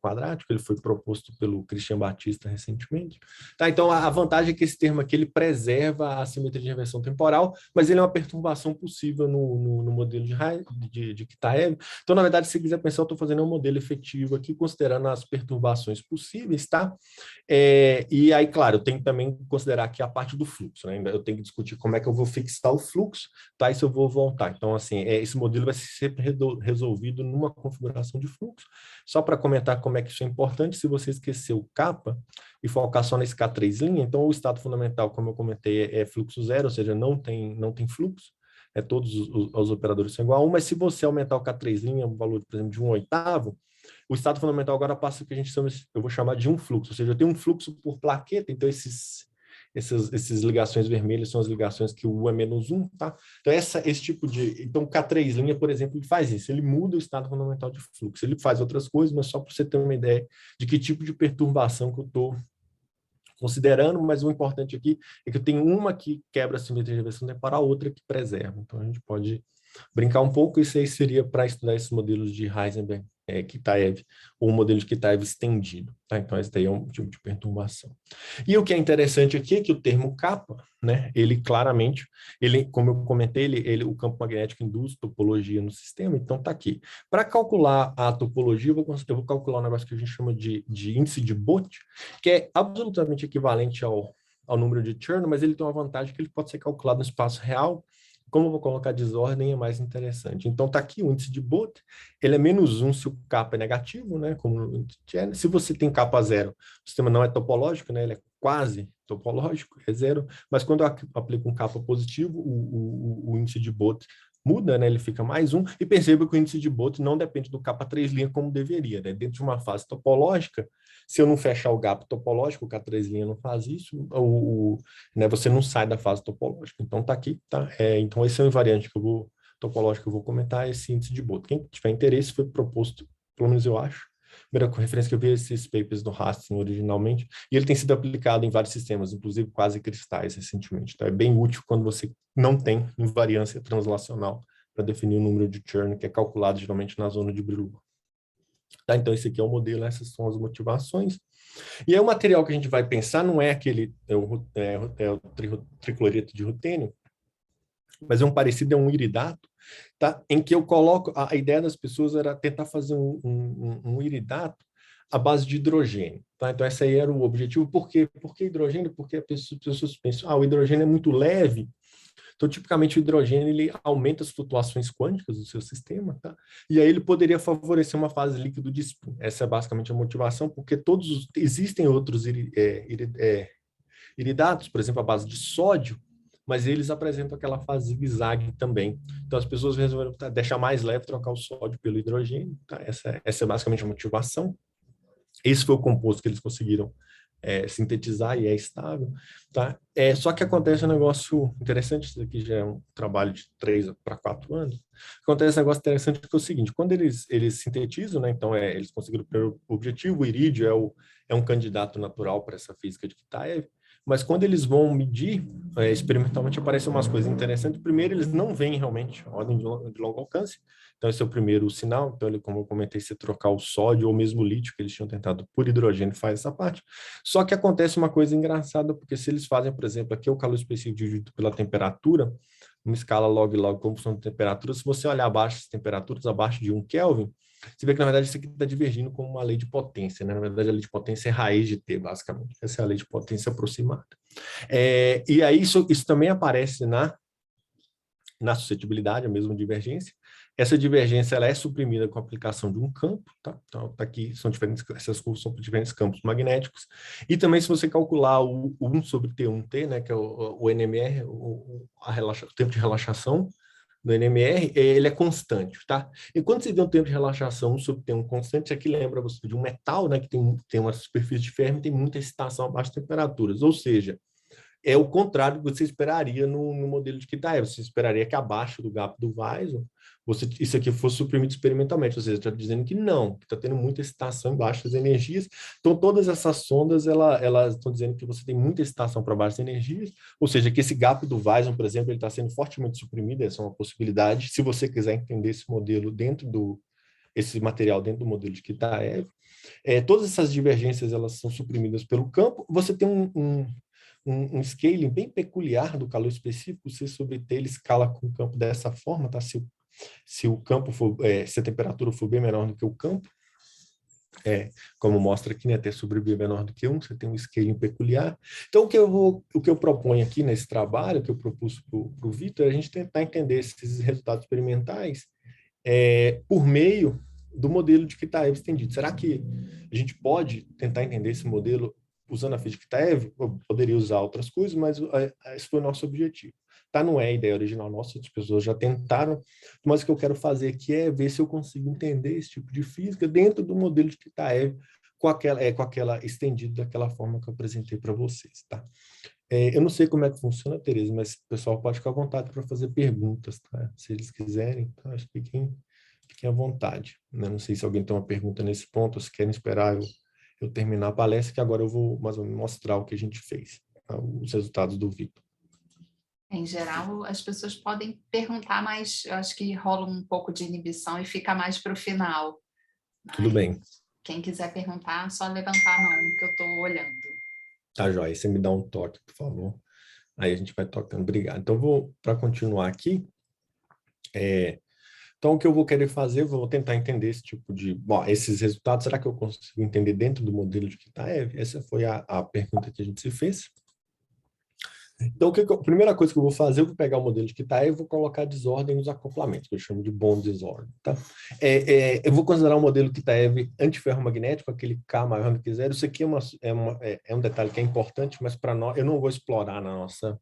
quadrático, ele foi proposto pelo Christian Batista recentemente. Tá? Então a vantagem é que esse termo aqui ele preserva a simetria de reversão temporal, mas ele é uma perturbação possível no modelo de Kitaev. Então, na verdade, se você quiser pensar, eu estou fazendo um modelo efetivo aqui, considerando as perturbações possíveis, tá? E aí, claro, eu tenho que também considerar aqui a parte do fluxo, né? Eu tenho que discutir como é que eu vou fixar o fluxo, tá? Isso eu vou voltar. Então, assim, esse modelo vai ser resolvido numa configuração de fluxo. Só para comentar como é que isso é importante, se você esquecer o kappa e focar só nesse K3', então o estado fundamental, como eu comentei, é fluxo zero, ou seja, não tem fluxo. Todos os operadores são igual a 1, mas se você aumentar o K3', um valor, por exemplo, de 1/8, o estado fundamental agora passa o que a gente chama, eu vou chamar de um fluxo, ou seja, eu tenho um fluxo por plaqueta, então essas ligações vermelhas são as ligações que o U é -1, tá? Então esse tipo então o K3', por exemplo, ele faz isso, ele muda o estado fundamental de fluxo, ele faz outras coisas, mas só para você ter uma ideia de que tipo de perturbação que eu estou considerando, mas o importante aqui é que eu tenho uma que quebra a simetria de reversão temporal, a outra que preserva. Então, a gente pode brincar um pouco, isso aí seria para estudar esses modelos de Heisenberg, Kitaev, ou o modelo de Kitaev estendido. Tá? Então, esse daí é um tipo de perturbação. E o que é interessante aqui é que o termo kappa, né, ele claramente, como eu comentei, o campo magnético induz topologia no sistema, então está aqui. Para calcular a topologia, eu vou calcular um negócio que a gente chama de índice de Bott, que é absolutamente equivalente ao número de Chern, mas ele tem uma vantagem que ele pode ser calculado no espaço real. Como eu vou colocar desordem, é mais interessante. Então, está aqui o índice de Bott, ele é -1 se o kappa é negativo, né? Como se você tem kappa 0, o sistema não é topológico, né? Ele é quase topológico, é 0, mas quando eu aplico um kappa positivo, o índice de Bott muda, né? Ele fica +1, e perceba que o índice de Bott não depende do K3' como deveria, né? Dentro de uma fase topológica, se eu não fechar o gap topológico, o K3' não faz isso, né, você não sai da fase topológica. Então, está aqui, tá? Então, esse é o invariante topológico que eu vou comentar, esse índice de Bott. Quem tiver interesse, foi proposto, pelo menos eu acho, a primeira referência que eu vi esses papers do Hastings originalmente, e ele tem sido aplicado em vários sistemas, inclusive quase cristais recentemente. Então, é bem útil quando você não tem invariância translacional para definir o número de Chern, que é calculado geralmente na zona de Brillouin. Tá, então, esse aqui é o modelo, essas são as motivações. E aí o material que a gente vai pensar não é o tricloreto de rutênio, mas é um parecido, é um iridato, tá? Em que eu coloco, a ideia das pessoas era tentar fazer um iridato à base de hidrogênio. Tá? Então, esse aí era o objetivo. Por quê? Por que hidrogênio? Porque as pessoas pensam, o hidrogênio é muito leve. Então, tipicamente, o hidrogênio ele aumenta as flutuações quânticas do seu sistema, tá? E aí ele poderia favorecer uma fase líquido de spin. Essa é basicamente a motivação, porque existem outros iridatos, por exemplo, a base de sódio, mas eles apresentam aquela fase zigue-zague também. Então, as pessoas resolveram deixar mais leve, trocar o sódio pelo hidrogênio. Tá? Essa é basicamente a motivação. Esse foi o composto que eles conseguiram sintetizar e é estável. Tá? Só que acontece um negócio interessante, isso aqui já é um trabalho de 3 para 4 anos, acontece um negócio interessante que é o seguinte, quando eles sintetizam, né, então eles conseguiram o objetivo, o irídio é um candidato natural para essa física de Kitaev, mas quando eles vão medir, experimentalmente aparecem umas coisas interessantes. Primeiro, eles não veem realmente ordem de longo alcance, então esse é o primeiro sinal. Então, como eu comentei, se trocar o sódio ou mesmo o lítio, que eles tinham tentado por hidrogênio, faz essa parte. Só que acontece uma coisa engraçada, porque se eles fazem, por exemplo, aqui é o calor específico dividido pela temperatura, uma escala log como função de temperatura, se você olhar abaixo das temperaturas, abaixo de 1 Kelvin, você vê que, na verdade, isso aqui está divergindo como uma lei de potência, né? Na verdade, a lei de potência é raiz de T, basicamente. Essa é a lei de potência aproximada. E aí, isso também aparece na na suscetibilidade, a mesma divergência. Essa divergência ela é suprimida com a aplicação de um campo, tá? Então, tá aqui, essas curvas são diferentes campos magnéticos. E também, se você calcular o 1 sobre T1T, né, que é o NMR, o tempo de relaxação do NMR, ele é constante, tá? E quando você tem um tempo de relaxação 1 sobre T1 constante, isso aqui lembra você de um metal, né, que tem uma superfície de ferro e tem muita excitação a baixas temperaturas, ou seja, é o contrário do que você esperaria no modelo de Kitaev. Você esperaria que abaixo do gap do Weisel, isso aqui fosse suprimido experimentalmente. Ou seja, está dizendo que não, que está tendo muita excitação em baixas energias. Então, todas essas sondas, elas estão dizendo que você tem muita excitação para baixas energias, ou seja, que esse gap do Weisel, por exemplo, ele está sendo fortemente suprimido. Essa é uma possibilidade. Se você quiser entender esse modelo esse material dentro do modelo de Kitaev, todas essas divergências, elas são suprimidas pelo campo. Você tem um scaling bem peculiar do calor específico, C sobre T, ele escala com o campo dessa forma, tá? Se o campo for, se a temperatura for bem menor do que o campo, como mostra aqui, né, T sobre B menor do que 1, você tem um scaling peculiar. Então, o que eu proponho aqui nesse trabalho, que eu propus para o Vitor, é a gente tentar entender esses resultados experimentais por meio do modelo de Kitaev estendido. Será que a gente pode tentar entender esse modelo usando a física Kitaev? Eu poderia usar outras coisas, mas esse foi o nosso objetivo. Tá? Não é a ideia original nossa, as pessoas já tentaram, mas o que eu quero fazer aqui é ver se eu consigo entender esse tipo de física dentro do modelo de Kitaev com aquela estendida daquela forma que eu apresentei para vocês. Tá? Eu não sei como é que funciona, Tereza, mas o pessoal pode ficar à vontade para fazer perguntas, tá? Se eles quiserem, então acho que fiquem à vontade. Eu não sei se alguém tem uma pergunta nesse ponto, ou se querem esperar eu terminar a palestra, que agora eu vou mais ou menos mostrar o que a gente fez, tá? Os resultados do Vitor. Em geral, as pessoas podem perguntar, mas eu acho que rola um pouco de inibição e fica mais para o final. Tudo bem. Quem quiser perguntar, só levantar a mão, que eu estou olhando. Tá, joia. Você me dá um toque, por favor. Aí a gente vai tocando. Obrigado. Então, para continuar aqui, então, o que eu vou querer fazer, eu vou tentar entender esse tipo de... Bom, esses resultados, será que eu consigo entender dentro do modelo de Kitaev? Essa foi a pergunta que a gente se fez. Então, a primeira coisa que eu vou fazer, eu vou pegar o modelo de Kitaev e vou colocar desordem nos acoplamentos, que eu chamo de bond disorder. Tá? Eu vou considerar o modelo Kitaev antiferromagnético, aquele K maior do que zero. Isso aqui é um detalhe que é importante, mas para nós, eu não vou explorar na nossa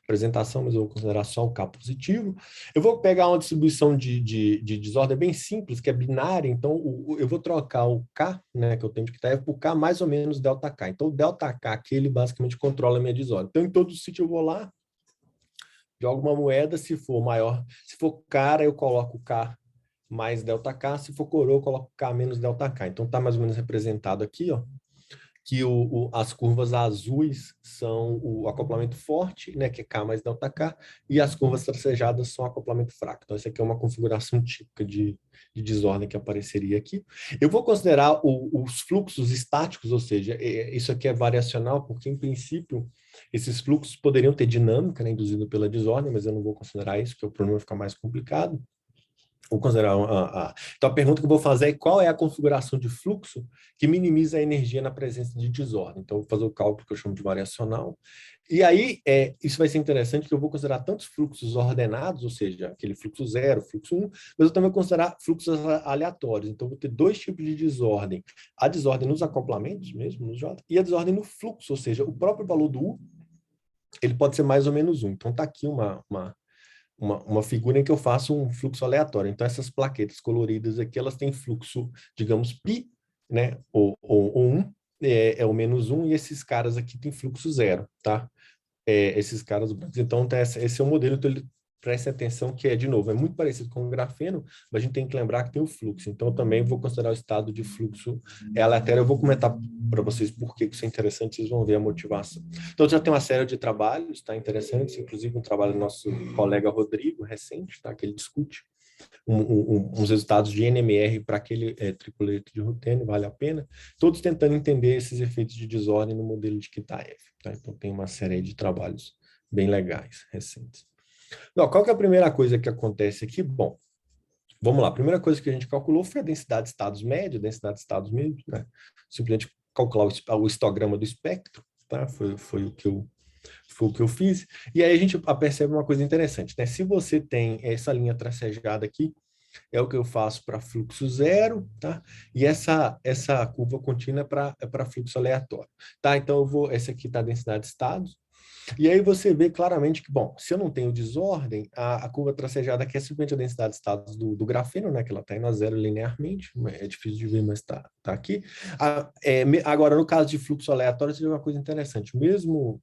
apresentação, mas eu vou considerar só o K positivo. Eu vou pegar uma distribuição de desordem bem simples, que é binária, então eu vou trocar o K, né, que eu tenho de Kitaev, por K mais ou menos delta K. Então, o delta K aqui, ele basicamente controla a minha desordem. Então, em todo sítio eu vou lá, jogo uma moeda, se for maior, se for cara, eu coloco K mais delta K, se for coroa, eu coloco K menos delta K. Então, está mais ou menos representado aqui, ó, que as curvas azuis são o acoplamento forte, né, que é K mais delta K, e as curvas tracejadas são acoplamento fraco. Então, essa aqui é uma configuração típica de desordem que apareceria aqui. Eu vou considerar os fluxos estáticos, ou seja, isso aqui é variacional, porque, em princípio, esses fluxos poderiam ter dinâmica, né, induzida pela desordem, mas eu não vou considerar isso, porque o problema fica mais complicado. Vou considerar Então, a pergunta que eu vou fazer é qual é a configuração de fluxo que minimiza a energia na presença de desordem. Então, eu vou fazer o cálculo que eu chamo de variacional. E aí, isso vai ser interessante, que eu vou considerar tantos fluxos ordenados, ou seja, aquele fluxo 0, fluxo 1, mas eu também vou considerar fluxos aleatórios. Então, eu vou ter dois tipos de desordem. A desordem nos acoplamentos mesmo, nos J, e a desordem no fluxo, ou seja, o próprio valor do U, ele pode ser mais ou menos 1. Então, está aqui uma figura em que eu faço um fluxo aleatório. Então, essas plaquetas coloridas aqui, elas têm fluxo, digamos, π, né? Ou 1, é o menos 1, e esses caras aqui têm fluxo 0, tá? Esses caras brancos. Então, esse é o modelo, então ele preste atenção que, de novo, é muito parecido com o grafeno, mas a gente tem que lembrar que tem o fluxo. Então, eu também vou considerar o estado de fluxo aleatório. Eu vou comentar para vocês por que isso é interessante, vocês vão ver a motivação. Então, já tem uma série de trabalhos, tá, interessantes, inclusive um trabalho do nosso colega Rodrigo, recente, tá, que ele discute uns resultados de NMR para aquele tripleto de rutênio, vale a pena, todos tentando entender esses efeitos de desordem no modelo de Kitaev. Tá? Então, tem uma série de trabalhos bem legais, recentes. Não, qual que é a primeira coisa que acontece aqui? Bom, vamos lá. A primeira coisa que a gente calculou foi a densidade de estados médio, densidade de estados médios, né? Simplesmente calcular o histograma do espectro, tá? Foi o que eu Foi o que eu fiz. E aí a gente percebe uma coisa interessante, né? Se você tem essa linha tracejada aqui, é o que eu faço para fluxo zero, tá? E essa curva contínua é para fluxo aleatório, tá? Então, essa aqui está a densidade de estados. E aí você vê claramente que, bom, se eu não tenho desordem, a curva tracejada aqui é simplesmente a densidade de estados do grafeno, né? Que ela está indo a zero linearmente, é difícil de ver, mas está aqui. Agora, no caso de fluxo aleatório, você vê uma coisa interessante. Mesmo...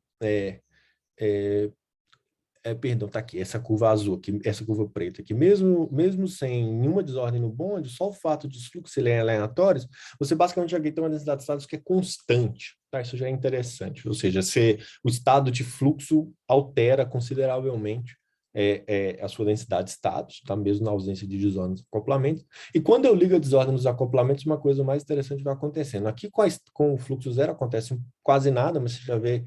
perdão, tá aqui, essa curva azul aqui, essa curva preta aqui, mesmo sem nenhuma desordem no bonde, só o fato de os fluxos serem aleatórios, você basicamente já tem uma densidade de estados que é constante, tá? Isso já é interessante, ou seja, o estado de fluxo altera consideravelmente a sua densidade de estados, tá? Mesmo na ausência de desordem nos acoplamentos. E quando eu ligo a desordem nos acoplamentos, uma coisa mais interessante vai acontecendo. Aqui com o fluxo zero acontece quase nada, mas você já vê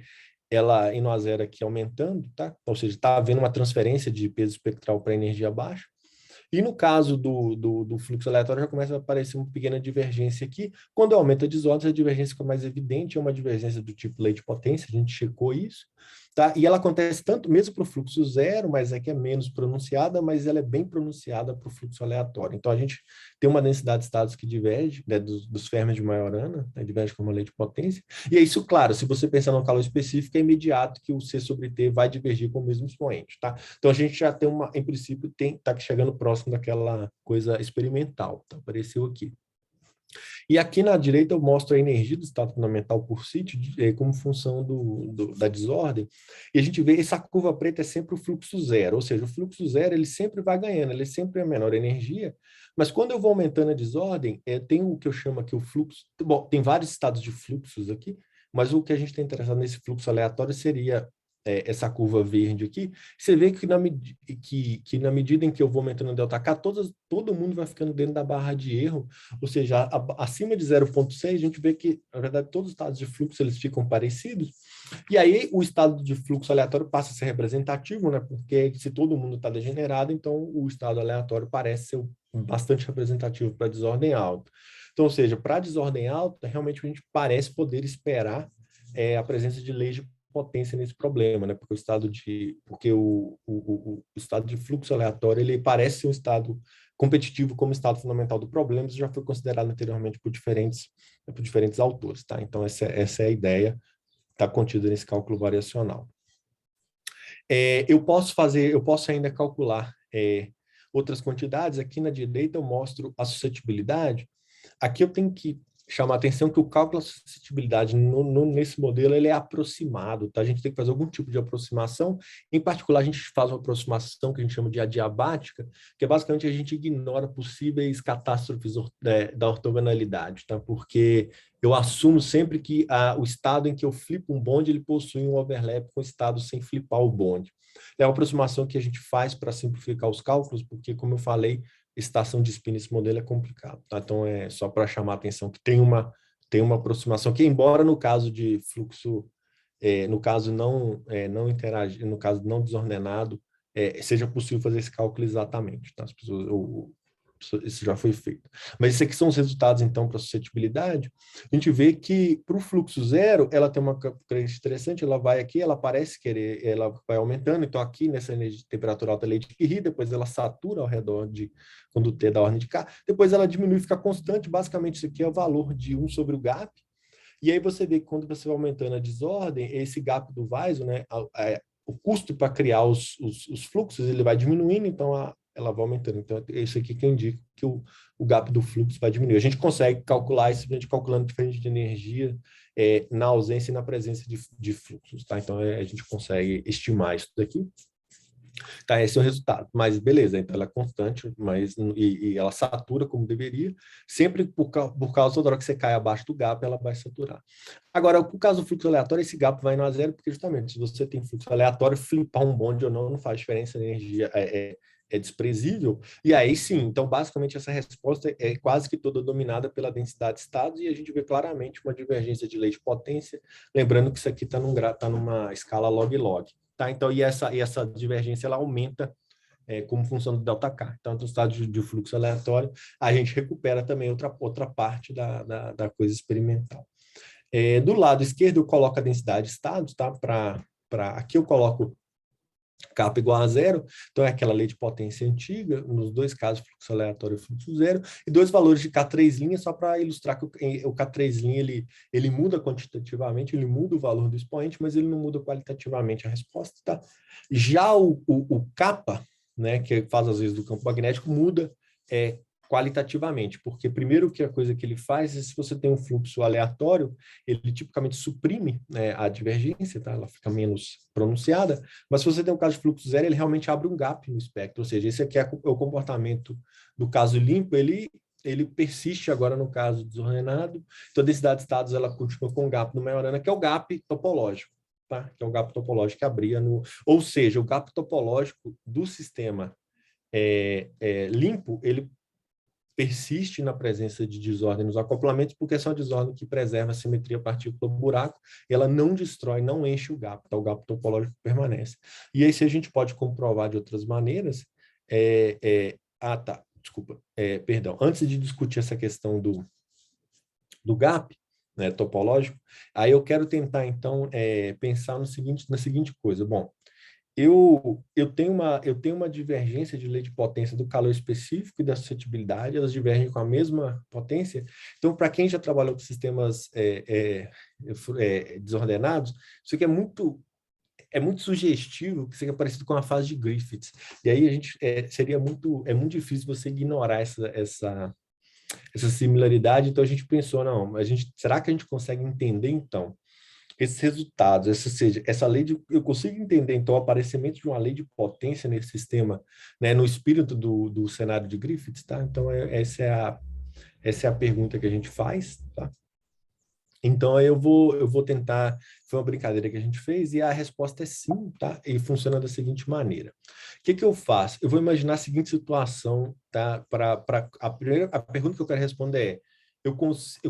ela indo a zero aqui aumentando, tá? Ou seja, está havendo uma transferência de peso espectral para energia baixa. E no caso do fluxo aleatório já começa a aparecer uma pequena divergência aqui. Quando aumenta a desordem, a divergência fica mais evidente, é uma divergência do tipo lei de potência, a gente checou isso. Tá? E ela acontece tanto mesmo para o fluxo zero, mas é que é menos pronunciada, mas ela é bem pronunciada para o fluxo aleatório. Então, a gente tem uma densidade de estados que diverge, né, dos Fermi de Majorana, né, diverge com uma lei de potência. E é isso, claro, se você pensar num calor específico, é imediato que o C sobre T vai divergir com o mesmo expoente. Tá? Então, a gente já tem em princípio, está chegando próximo daquela coisa experimental. Tá? Apareceu aqui. E aqui na direita eu mostro a energia do estado fundamental por sítio como função da desordem. E a gente vê essa curva preta é sempre o fluxo zero, ou seja, o fluxo zero ele sempre vai ganhando, ele sempre é a menor energia, mas quando eu vou aumentando a desordem, tem o que eu chamo aqui o fluxo, bom, tem vários estados de fluxos aqui, mas o que a gente está interessado nesse fluxo aleatório seria essa curva verde aqui. Você vê que na medida em que eu vou aumentando o ΔK, todo mundo vai ficando dentro da barra de erro, ou seja, acima de 0,6, a gente vê que, na verdade, todos os estados de fluxo eles ficam parecidos, e aí o estado de fluxo aleatório passa a ser representativo, né? Porque se todo mundo está degenerado, então o estado aleatório parece ser bastante representativo para desordem alta. Então, ou seja, para desordem alta, realmente a gente parece poder esperar a presença de leis de potência nesse problema, né? Porque o estado de fluxo aleatório ele parece ser um estado competitivo como estado fundamental do problema, isso já foi considerado anteriormente por diferentes autores, tá? Então essa é a ideia, está contida nesse cálculo variacional. Eu posso ainda calcular outras quantidades. Aqui na direita eu mostro a suscetibilidade. Aqui eu tenho que chamar a atenção que o cálculo da suscetibilidade nesse modelo ele é aproximado, tá? A gente tem que fazer algum tipo de aproximação. Em particular, a gente faz uma aproximação que a gente chama de adiabática, que é basicamente a gente ignora possíveis catástrofes da ortogonalidade, tá? Porque eu assumo sempre que o estado em que eu flipo um bonde, ele possui um overlap com o estado sem flipar o bonde. É uma aproximação que a gente faz para simplificar os cálculos, porque, como eu falei, estação de spin nesse modelo é complicado, tá? Então é só para chamar a atenção que tem uma aproximação que, embora no caso de fluxo, no caso não interagir, no caso não desordenado, seja possível fazer esse cálculo exatamente, tá? As pessoas, isso já foi feito. Mas esses aqui são os resultados, então, para a suscetibilidade. A gente vê que, para o fluxo zero, ela tem uma característica interessante, ela vai aqui, ela parece querer, ela vai aumentando, então aqui, nessa energia de temperatura alta, lei de Curie, depois ela satura ao redor quando T da ordem de K, depois ela diminui e fica constante, basicamente isso aqui é o valor de 1 sobre o gap, e aí você vê que quando você vai aumentando a desordem, esse gap do Weisel, né, o custo para criar os fluxos, ele vai diminuindo, então ela vai aumentando. Então, é isso aqui que indica que o gap do fluxo vai diminuir. A gente consegue calcular isso simplesmente calculando diferença de energia na ausência e na presença de fluxos, tá? Então, a gente consegue estimar isso daqui. Tá, esse é o resultado. Mas, beleza, então ela é constante, e ela satura como deveria. Sempre por causa da hora que você cai abaixo do gap, ela vai saturar. Agora, por causa do fluxo aleatório, esse gap vai no a zero, porque justamente, se você tem fluxo aleatório, flipar um bonde ou não faz diferença, a energia é desprezível, e aí sim, então basicamente essa resposta é quase que toda dominada pela densidade de estados, e a gente vê claramente uma divergência de lei de potência, lembrando que isso aqui está numa escala log-log, tá? Então, e essa divergência ela aumenta como função do ΔK. Então, no estado de fluxo aleatório, a gente recupera também outra parte da coisa experimental. Do lado esquerdo, eu coloco a densidade de estados, tá? Para Aqui eu coloco kappa igual a zero, então é aquela lei de potência antiga, nos dois casos, fluxo aleatório e fluxo zero, e dois valores de K3', só para ilustrar que o K3', ele muda quantitativamente, ele muda o valor do expoente, mas ele não muda qualitativamente a resposta, tá? Já o kappa, né, que faz às vezes do campo magnético, muda qualitativamente, porque primeiro que a coisa que ele faz é, se você tem um fluxo aleatório, ele tipicamente suprime, né, a divergência, tá? Ela fica menos pronunciada, mas se você tem um caso de fluxo zero, ele realmente abre um gap no espectro, ou seja, esse aqui é o comportamento do caso limpo, ele persiste agora no caso desordenado, então a densidade de estados ela continua com um gap no Majorana, que é o gap topológico, tá? Que é o gap topológico que abria ou seja, o gap topológico do sistema limpo, ele persiste na presença de desordem nos acoplamentos, porque essa é uma desordem que preserva a simetria partícula-buraco, e ela não destrói, não enche o gap, tá? O gap topológico permanece. E aí, se a gente pode comprovar de outras maneiras, perdão, antes de discutir essa questão do gap, né, topológico, aí eu quero tentar, então, pensar na seguinte coisa. Bom, eu tenho uma divergência de lei de potência do calor específico e da suscetibilidade, elas divergem com a mesma potência. Então, para quem já trabalhou com sistemas desordenados, isso aqui é muito sugestivo, que seja parecido com a fase de Griffiths. E aí a gente seria muito difícil você ignorar essa similaridade. Então a gente pensou, não, será que a gente consegue entender então esses resultados, essa lei eu consigo entender, então, o aparecimento de uma lei de potência nesse sistema, né, no espírito do cenário de Griffiths, tá? Então, essa é a pergunta que a gente faz, tá? Então, eu vou tentar, foi uma brincadeira que a gente fez, e a resposta é sim, tá? E funciona da seguinte maneira. O que eu faço? Eu vou imaginar a seguinte situação, tá? A pergunta que eu quero responder é, eu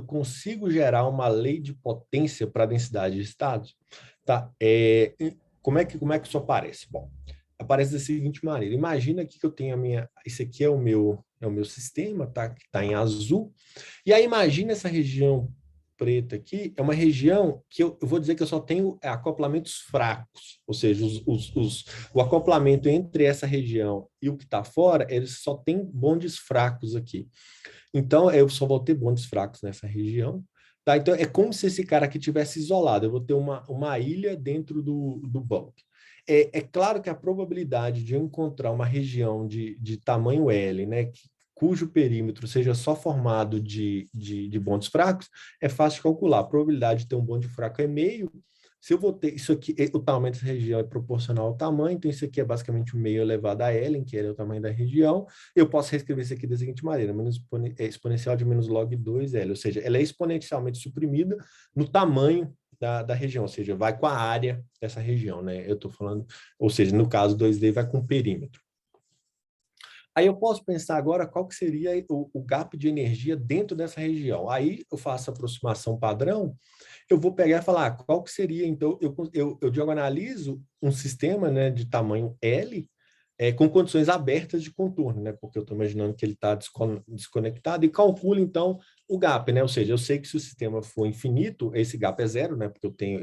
consigo gerar uma lei de potência para a densidade de estados? Tá? Como é que isso aparece? Bom, aparece da seguinte maneira. Imagina que eu tenho esse aqui é o meu sistema, tá? Que está em azul. E aí imagina essa região preta aqui, é uma região que eu vou dizer que eu só tenho acoplamentos fracos, ou seja, o acoplamento entre essa região e o que está fora, eles só tem bondes fracos aqui. Então, eu só vou ter bondes fracos nessa região. Tá? Então, é como se esse cara aqui tivesse isolado. Eu vou ter uma ilha dentro do bulk. É claro que a probabilidade de eu encontrar uma região de tamanho L, né, cujo perímetro seja só formado de bondes fracos, é fácil de calcular. A probabilidade de ter um bonde fraco é meio. Se eu vou ter isso aqui, o tamanho dessa região é proporcional ao tamanho, então isso aqui é basicamente o meio elevado a L, que é o tamanho da região. Eu posso reescrever isso aqui da seguinte maneira, exponencial de menos log 2L, ou seja, ela é exponencialmente suprimida no tamanho da região, ou seja, vai com a área dessa região, né? Eu estou falando, ou seja, no caso 2D vai com o perímetro. Aí eu posso pensar agora qual que seria o gap de energia dentro dessa região. Aí eu faço a aproximação padrão, eu vou pegar e falar qual que seria, então, eu diagonalizo um sistema, né, de tamanho L, com condições abertas de contorno, né, porque eu estou imaginando que ele está desconectado, e calculo, então, o gap, né, ou seja, eu sei que se o sistema for infinito, esse gap é zero, né, porque eu tenho,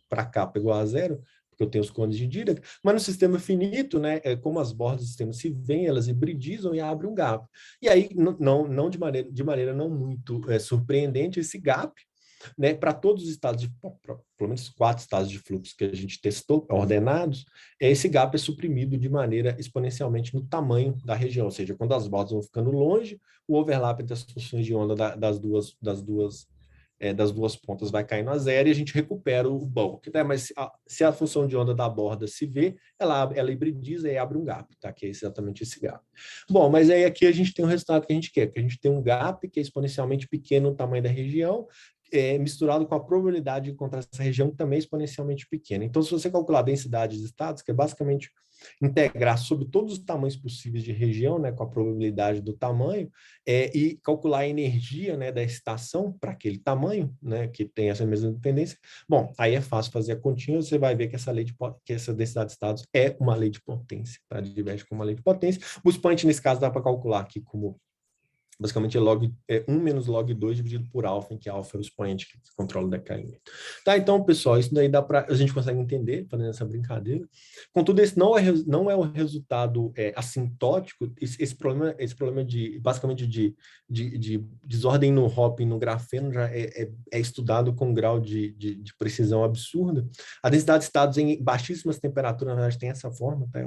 para K igual a zero, porque eu tenho os cones de Dirac, mas no sistema finito, né, como as bordas do sistema se veem, elas hibridizam e abrem um gap. E aí, não de maneira não muito surpreendente, esse gap, né, para todos os estados, pelo menos 4 estados de fluxo que a gente testou, ordenados, esse gap é suprimido de maneira exponencialmente no tamanho da região, ou seja, quando as bordas vão ficando longe, o overlap entre as funções de onda das duas pontas vai caindo a zero e a gente recupera o bulk, né? Mas se a função de onda da borda se vê, ela hibridiza e abre um gap, tá? Que é exatamente esse gap. Bom, mas aí aqui a gente tem um resultado que a gente quer, que a gente tem um gap que é exponencialmente pequeno no tamanho da região, misturado com a probabilidade de encontrar essa região que também é exponencialmente pequena. Então, se você calcular a densidade de estados, que é basicamente integrar sobre todos os tamanhos possíveis de região, né, com a probabilidade do tamanho, e calcular a energia, né, da excitação para aquele tamanho, né, que tem essa mesma dependência, bom, aí é fácil fazer a continha, você vai ver que essa densidade de estados é uma lei de potência, tá? Diverge com uma lei de potência. O expoente, nesse caso, dá para calcular aqui como Basicamente é 1 menos log 2 dividido por alfa, em que alfa é o expoente que controla o decaimento. Tá, então, pessoal, isso daí a gente consegue entender fazendo essa brincadeira. Contudo, esse não é o resultado assintótico. Esse problema basicamente de desordem no hop e no grafeno já é estudado com um grau de precisão absurda. A densidade de estados em baixíssimas temperaturas, na verdade, tem essa forma, tá?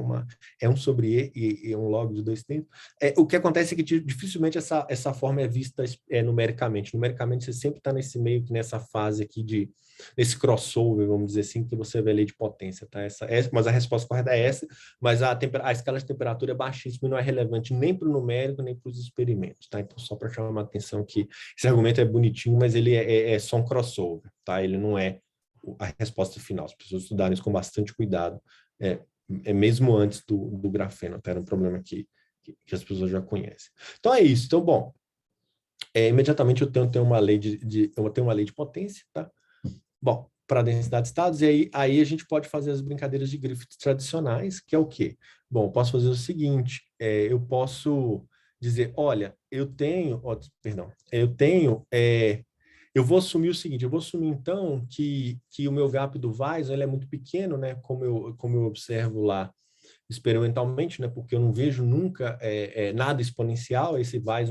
É 1 sobre E e um log de 2 tempos. O que acontece é que dificilmente essa forma é vista numericamente. Numericamente, você sempre está meio que nessa fase aqui nesse crossover, vamos dizer assim, que você vê a lei de potência. Tá? Mas a resposta correta é essa, mas a escala de temperatura é baixíssima e não é relevante nem para o numérico, nem para os experimentos. Tá? Então, só para chamar a atenção que esse argumento é bonitinho, mas ele é só um crossover. Tá? Ele não é a resposta final. As pessoas estudarem isso com bastante cuidado, mesmo antes do grafeno. Tá? Era um problema que as pessoas já conhecem. Então é isso. Então, bom, imediatamente eu tenho uma lei de potência, tá? Bom, para a densidade de estados, e aí a gente pode fazer as brincadeiras de Griffith tradicionais, que é o quê? Bom, eu posso fazer o seguinte, eu posso dizer, olha, eu vou assumir o seguinte, eu vou assumir então que o meu gap do Weiser ele é muito pequeno, né? Como eu observo lá experimentalmente, né, porque eu não vejo nunca nada exponencial, esse Weiss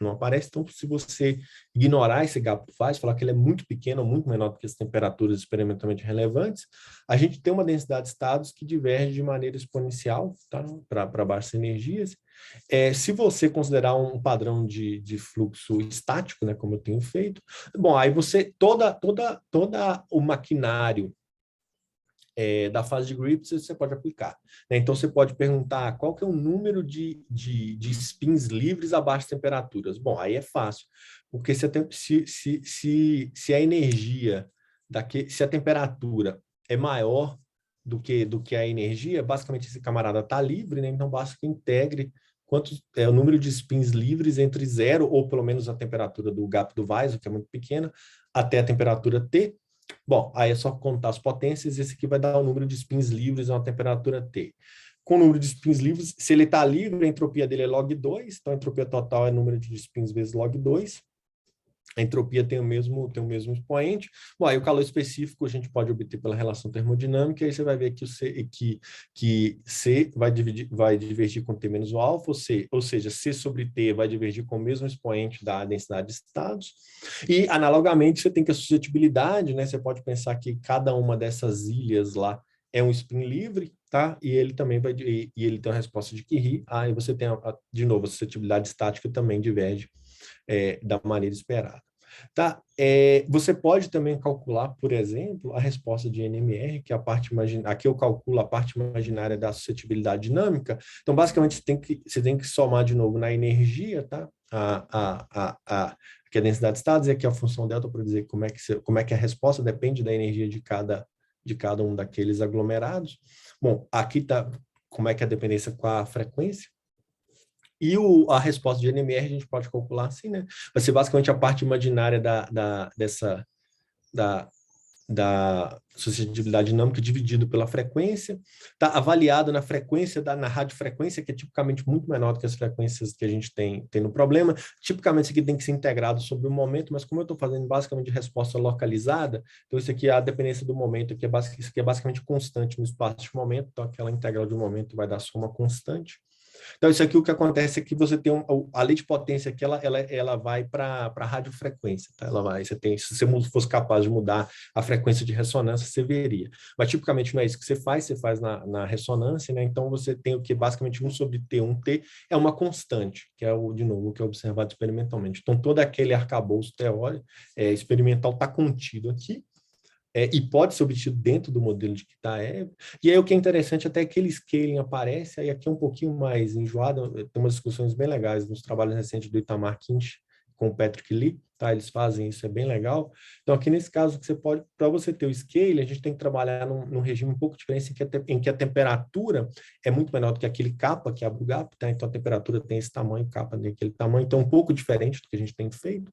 não aparece, então se você ignorar esse gap do Weiss, falar que ele é muito pequeno, muito menor do que as temperaturas experimentalmente relevantes, a gente tem uma densidade de estados que diverge de maneira exponencial, tá, para baixas energias. Se você considerar um padrão de fluxo estático, né, como eu tenho feito, bom, aí toda o maquinário da fase de Griffith você pode aplicar. Né? Então, você pode perguntar qual que é o número de spins livres a baixas temperaturas. Bom, aí é fácil, porque se a energia, se a temperatura é maior do que a energia, basicamente esse camarada está livre, né? Então basta que integre quanto é o número de spins livres entre 0, ou pelo menos a temperatura do gap do Weiser, que é muito pequena, até a temperatura T. Bom, aí é só contar as potências, esse aqui vai dar o número de spins livres a uma temperatura T. Com o número de spins livres, se ele está livre, a entropia dele é log 2, então a entropia total é o número de spins vezes log 2. A entropia tem o mesmo expoente. Bom, aí o calor específico a gente pode obter pela relação termodinâmica, e aí você vai ver que C vai divergir com T menos o alfa, ou seja, C sobre T vai divergir com o mesmo expoente da densidade de estados. E, analogamente, você tem que a suscetibilidade, né? Você pode pensar que cada uma dessas ilhas lá é um spin livre, tá? E ele também ele tem a resposta de Curie. Aí você tem, de novo, a suscetibilidade estática também diverge da maneira esperada. Tá? Você pode também calcular, por exemplo, a resposta de NMR, que é a parte imaginária. Aqui eu calculo a parte imaginária da suscetibilidade dinâmica. Então, basicamente, você tem que somar de novo na energia, tá? Que é a densidade de estados, e aqui a função delta para dizer como é que a resposta depende da energia de cada um daqueles aglomerados. Bom, aqui está como é que é a dependência com a frequência. E a resposta de NMR a gente pode calcular assim, né? Vai ser basicamente a parte imaginária da suscetibilidade dinâmica dividido pela frequência, está avaliado na frequência, na radiofrequência, que é tipicamente muito menor do que as frequências que a gente tem no problema. Tipicamente isso aqui tem que ser integrado sobre o momento, mas como eu estou fazendo basicamente resposta localizada, então isso aqui é a dependência do momento, que isso aqui é basicamente constante no espaço de momento, então aquela integral de momento vai dar soma constante. Então, isso aqui o que acontece é que você tem a lei de potência aqui, ela vai para a radiofrequência, tá? Se você fosse capaz de mudar a frequência de ressonância, você veria. Mas, tipicamente, não é isso que você faz na ressonância, né? Então, você tem o que basicamente 1 sobre T, 1T, é uma constante, que é de novo, o que é observado experimentalmente. Então, todo aquele arcabouço teórico experimental está contido aqui, e pode ser obtido dentro do modelo de Kitaev. E aí o que é interessante, até aquele scaling aparece, aí aqui é um pouquinho mais enjoado, tem umas discussões bem legais nos trabalhos recentes do Itamar Kinch com o Patrick Lee, tá? Eles fazem isso, é bem legal. Então aqui nesse caso, para você ter o scaling, a gente tem que trabalhar num regime um pouco diferente, em que a temperatura é muito menor do que aquele kappa que abre o gap, tá? Então a temperatura tem esse tamanho, kappa tem aquele tamanho, então um pouco diferente do que a gente tem feito.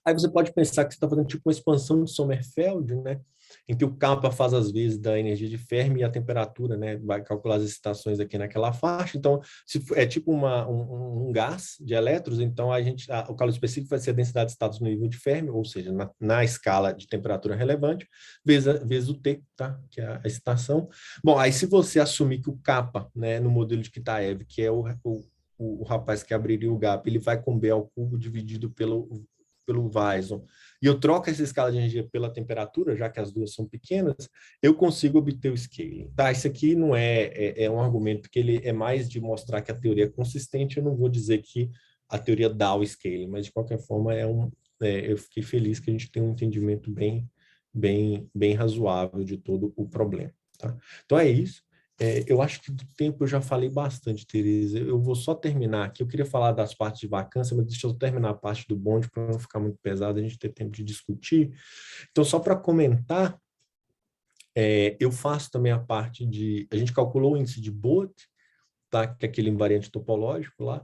Aí você pode pensar que você está fazendo tipo uma expansão de Sommerfeld, né? em que o kappa faz as vezes da energia de Fermi e a temperatura, né? Vai calcular as excitações aqui naquela faixa. Então, se é tipo um gás de elétrons, então o cálculo específico vai ser a densidade de estados no nível de Fermi, ou seja, na escala de temperatura relevante, vezes o T, tá? Que é a excitação. Bom, aí se você assumir que o kappa, né, no modelo de Kitaev, que é o rapaz que abriria o gap, ele vai com B ao cubo dividido pelo Wison, e eu troco essa escala de energia pela temperatura, já que as duas são pequenas, eu consigo obter o scaling. Tá, isso aqui não é um argumento que ele é mais de mostrar que a teoria é consistente, eu não vou dizer que a teoria dá o scaling, mas de qualquer forma eu fiquei feliz que a gente tem um entendimento bem razoável de todo o problema. Tá? Então é isso. Eu acho que do tempo eu já falei bastante, Tereza. Eu vou só terminar aqui. Eu queria falar das partes de vacância, mas deixa eu terminar a parte do bonde para não ficar muito pesado, a gente ter tempo de discutir. Então, só para comentar, eu faço também a parte de... A gente calculou o índice de Bode, tá? Que é aquele invariante topológico lá,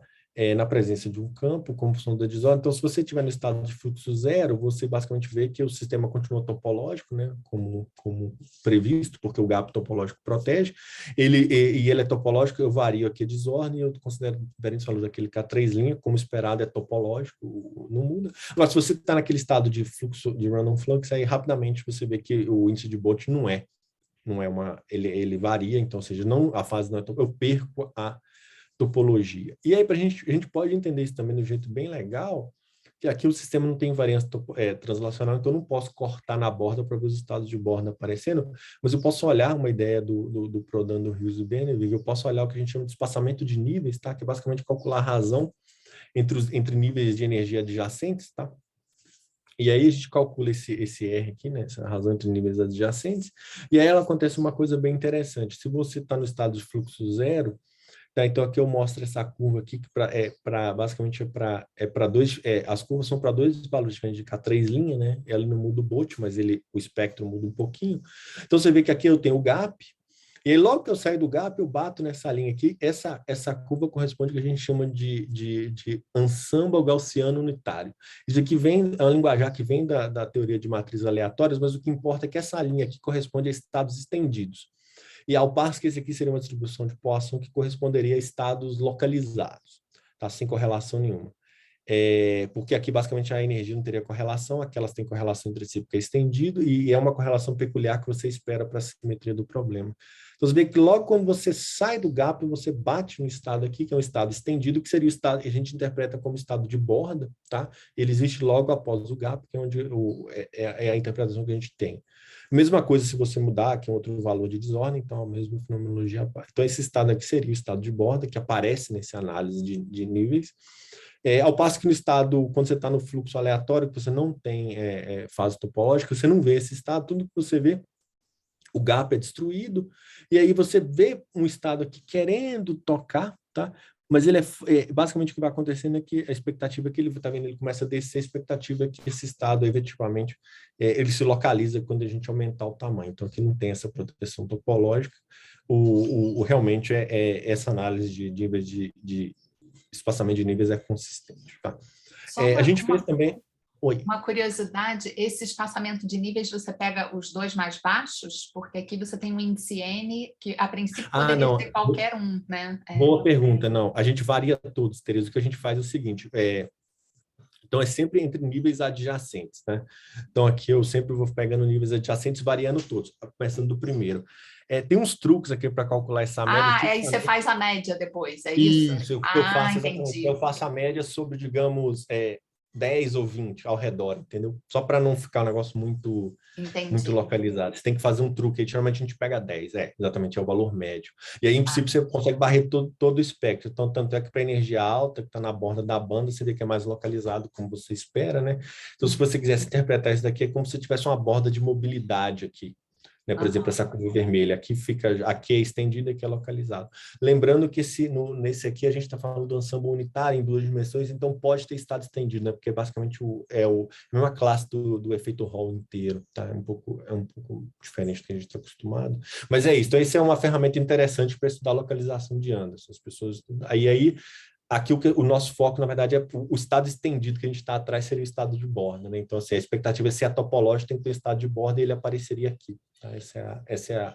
na presença de um campo, como função da desordem. Então, se você estiver no estado de fluxo zero, você basicamente vê que o sistema continua topológico, né, como previsto, porque o gap topológico protege. Ele é topológico, eu vario aqui a desordem, eu considero diferentes valores daquele K3', como esperado, é topológico, não muda. Agora, se você está naquele estado de fluxo, de random flux, aí rapidamente você vê que o índice de Bode não é ele varia, então, ou seja, a fase não é eu perco a topologia. E aí a gente pode entender isso também de um jeito bem legal, que aqui o sistema não tem invariância translacional, então eu não posso cortar na borda para ver os estados de borda aparecendo, mas eu posso olhar uma ideia do Prodan, do Hughes e do Benevig, eu posso olhar o que a gente chama de espaçamento de níveis, tá? Que é basicamente calcular a razão entre níveis de energia adjacentes, tá? E aí a gente calcula esse R aqui, né, essa razão entre níveis adjacentes, e aí ela acontece uma coisa bem interessante. Se você está no estado de fluxo zero, tá, então aqui eu mostro essa curva aqui, que basicamente as curvas são para dois valores diferentes de K3', né? Ela não muda o Bode, mas o espectro muda um pouquinho. Então você vê que aqui eu tenho o gap, e aí logo que eu saio do gap, eu bato nessa linha aqui, essa curva corresponde ao que a gente chama de ensemble gaussiano unitário. Isso aqui é um linguajar que vem da teoria de matrizes aleatórias, mas o que importa é que essa linha aqui corresponde a estados estendidos. E ao passo que esse aqui seria uma distribuição de Poisson que corresponderia a estados localizados, tá? Sem correlação nenhuma. Porque aqui basicamente a energia não teria correlação, aquelas têm correlação entre si porque é estendido, e é uma correlação peculiar que você espera para a simetria do problema. Então você vê que logo quando você sai do gap, você bate no estado aqui, que é um estado estendido, que seria o estado que a gente interpreta como estado de borda, tá? Ele existe logo após o gap, que é onde é a interpretação que a gente tem. Mesma coisa se você mudar, que é outro valor de desordem, então a mesma fenomenologia. Então esse estado aqui seria o estado de borda, que aparece nessa análise de níveis. Ao passo que no estado, quando você está no fluxo aleatório, que você não tem fase topológica, você não vê esse estado, tudo que você vê, o gap é destruído, e aí você vê um estado aqui querendo tocar, tá? Mas ele basicamente o que vai acontecendo é que a expectativa que ele está vendo, ele começa a descer, a expectativa é que esse estado, efetivamente, ele se localiza quando a gente aumentar o tamanho. Então, aqui não tem essa proteção topológica, realmente essa análise de níveis de espaçamento de níveis é consistente. Tá? A gente fez também... Oi. Uma curiosidade, esse espaçamento de níveis você pega os dois mais baixos? Porque aqui você tem um índice N, que a princípio poderia ser qualquer um, né? Boa pergunta, não. A gente varia todos, Tereza. O que a gente faz é o seguinte, então é sempre entre níveis adjacentes, né? Então aqui eu sempre vou pegando níveis adjacentes, variando todos, começando do primeiro. Tem uns truques aqui para calcular essa média. Aí você faz a média depois, é isso? Isso, eu faço a média sobre, digamos, 10 ou 20 ao redor, entendeu? Só para não ficar um negócio muito localizado. Você tem que fazer um truque aí, geralmente a gente pega 10, exatamente, é o valor médio. E aí, em princípio, você consegue varrer todo o espectro. Então, tanto é que para energia alta, que está na borda da banda, você vê que é mais localizado, como você espera, né? Então, se você quisesse interpretar isso daqui, é como se tivesse uma borda de mobilidade aqui. Né? Por exemplo, essa curva vermelha aqui é estendida, aqui é localizado. Lembrando que nesse aqui a gente está falando do ensemble unitário em duas dimensões, então pode ter estado estendido, né? Porque basicamente a mesma classe do efeito Hall inteiro, tá? É um pouco diferente do que a gente está acostumado. Mas é isso. Então, isso é uma ferramenta interessante para estudar a localização de Anderson. As pessoas aí aqui o nosso foco, na verdade, é o estado estendido que a gente está atrás seria o estado de borda, né? Então, assim, a expectativa é se a topológica tem que ter o estado de borda e ele apareceria aqui. Tá? Essa é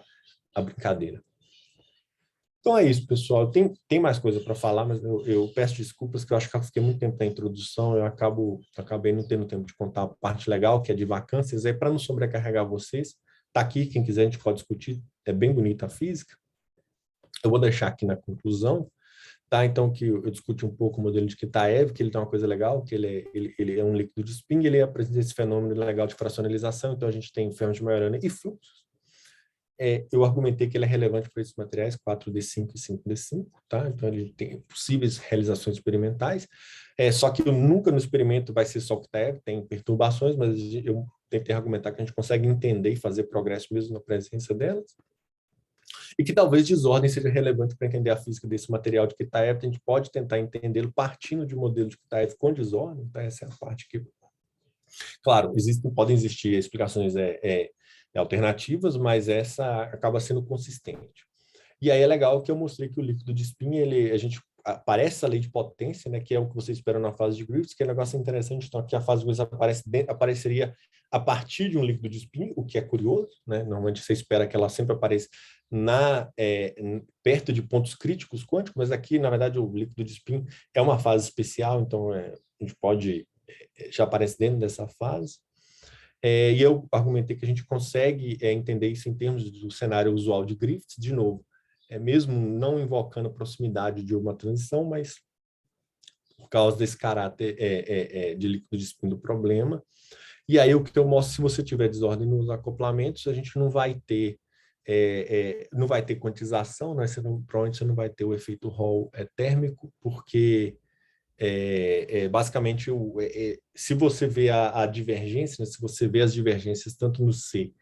a brincadeira. Então é isso, pessoal. Tem mais coisa para falar, mas eu peço desculpas que eu acho que eu fiquei muito tempo na introdução, eu acabei não tendo tempo de contar a parte legal, que é de vacâncias, aí para não sobrecarregar vocês, tá aqui, quem quiser a gente pode discutir, é bem bonita a física. Eu vou deixar aqui na conclusão, tá? Então, que eu discuti um pouco o modelo de Kitaev, que ele tem uma coisa legal, que ele é um líquido de spin, ele apresenta esse fenômeno legal de fracionalização, então a gente tem ferros de Majorana e fluxos. Eu argumentei que ele é relevante para esses materiais 4D5 e 5D5, tá? Então ele tem possíveis realizações experimentais, só que nunca no experimento vai ser só Kitaev, tem perturbações, mas eu tentei argumentar que a gente consegue entender e fazer progresso mesmo na presença delas, e que talvez desordem seja relevante para entender a física desse material de Kitaev, a gente pode tentar entendê-lo partindo de um modelo de Kitaev com desordem, tá? Essa é a parte que... Claro, podem existir explicações alternativas, mas essa acaba sendo consistente. E aí é legal que eu mostrei que o líquido de spin, aparece essa lei de potência, né, que é o que você espera na fase de Griffiths, que é um negócio interessante, então aqui a fase de Griffiths apareceria a partir de um líquido de spin, o que é curioso, né? Normalmente você espera que ela sempre apareça perto de pontos críticos quânticos, mas aqui, na verdade, o líquido de spin é uma fase especial, então a gente pode, já aparece dentro dessa fase. E eu argumentei que a gente consegue entender isso em termos do cenário usual de Griffiths, de novo, mesmo não invocando a proximidade de uma transição, mas por causa desse caráter de líquido de spin do problema. E aí o que eu mostro, se você tiver desordem nos acoplamentos, a gente não vai ter quantização, né? Provavelmente você não vai ter o efeito Hall térmico, porque basicamente, se você vê a divergência, né, se você vê as divergências tanto no C,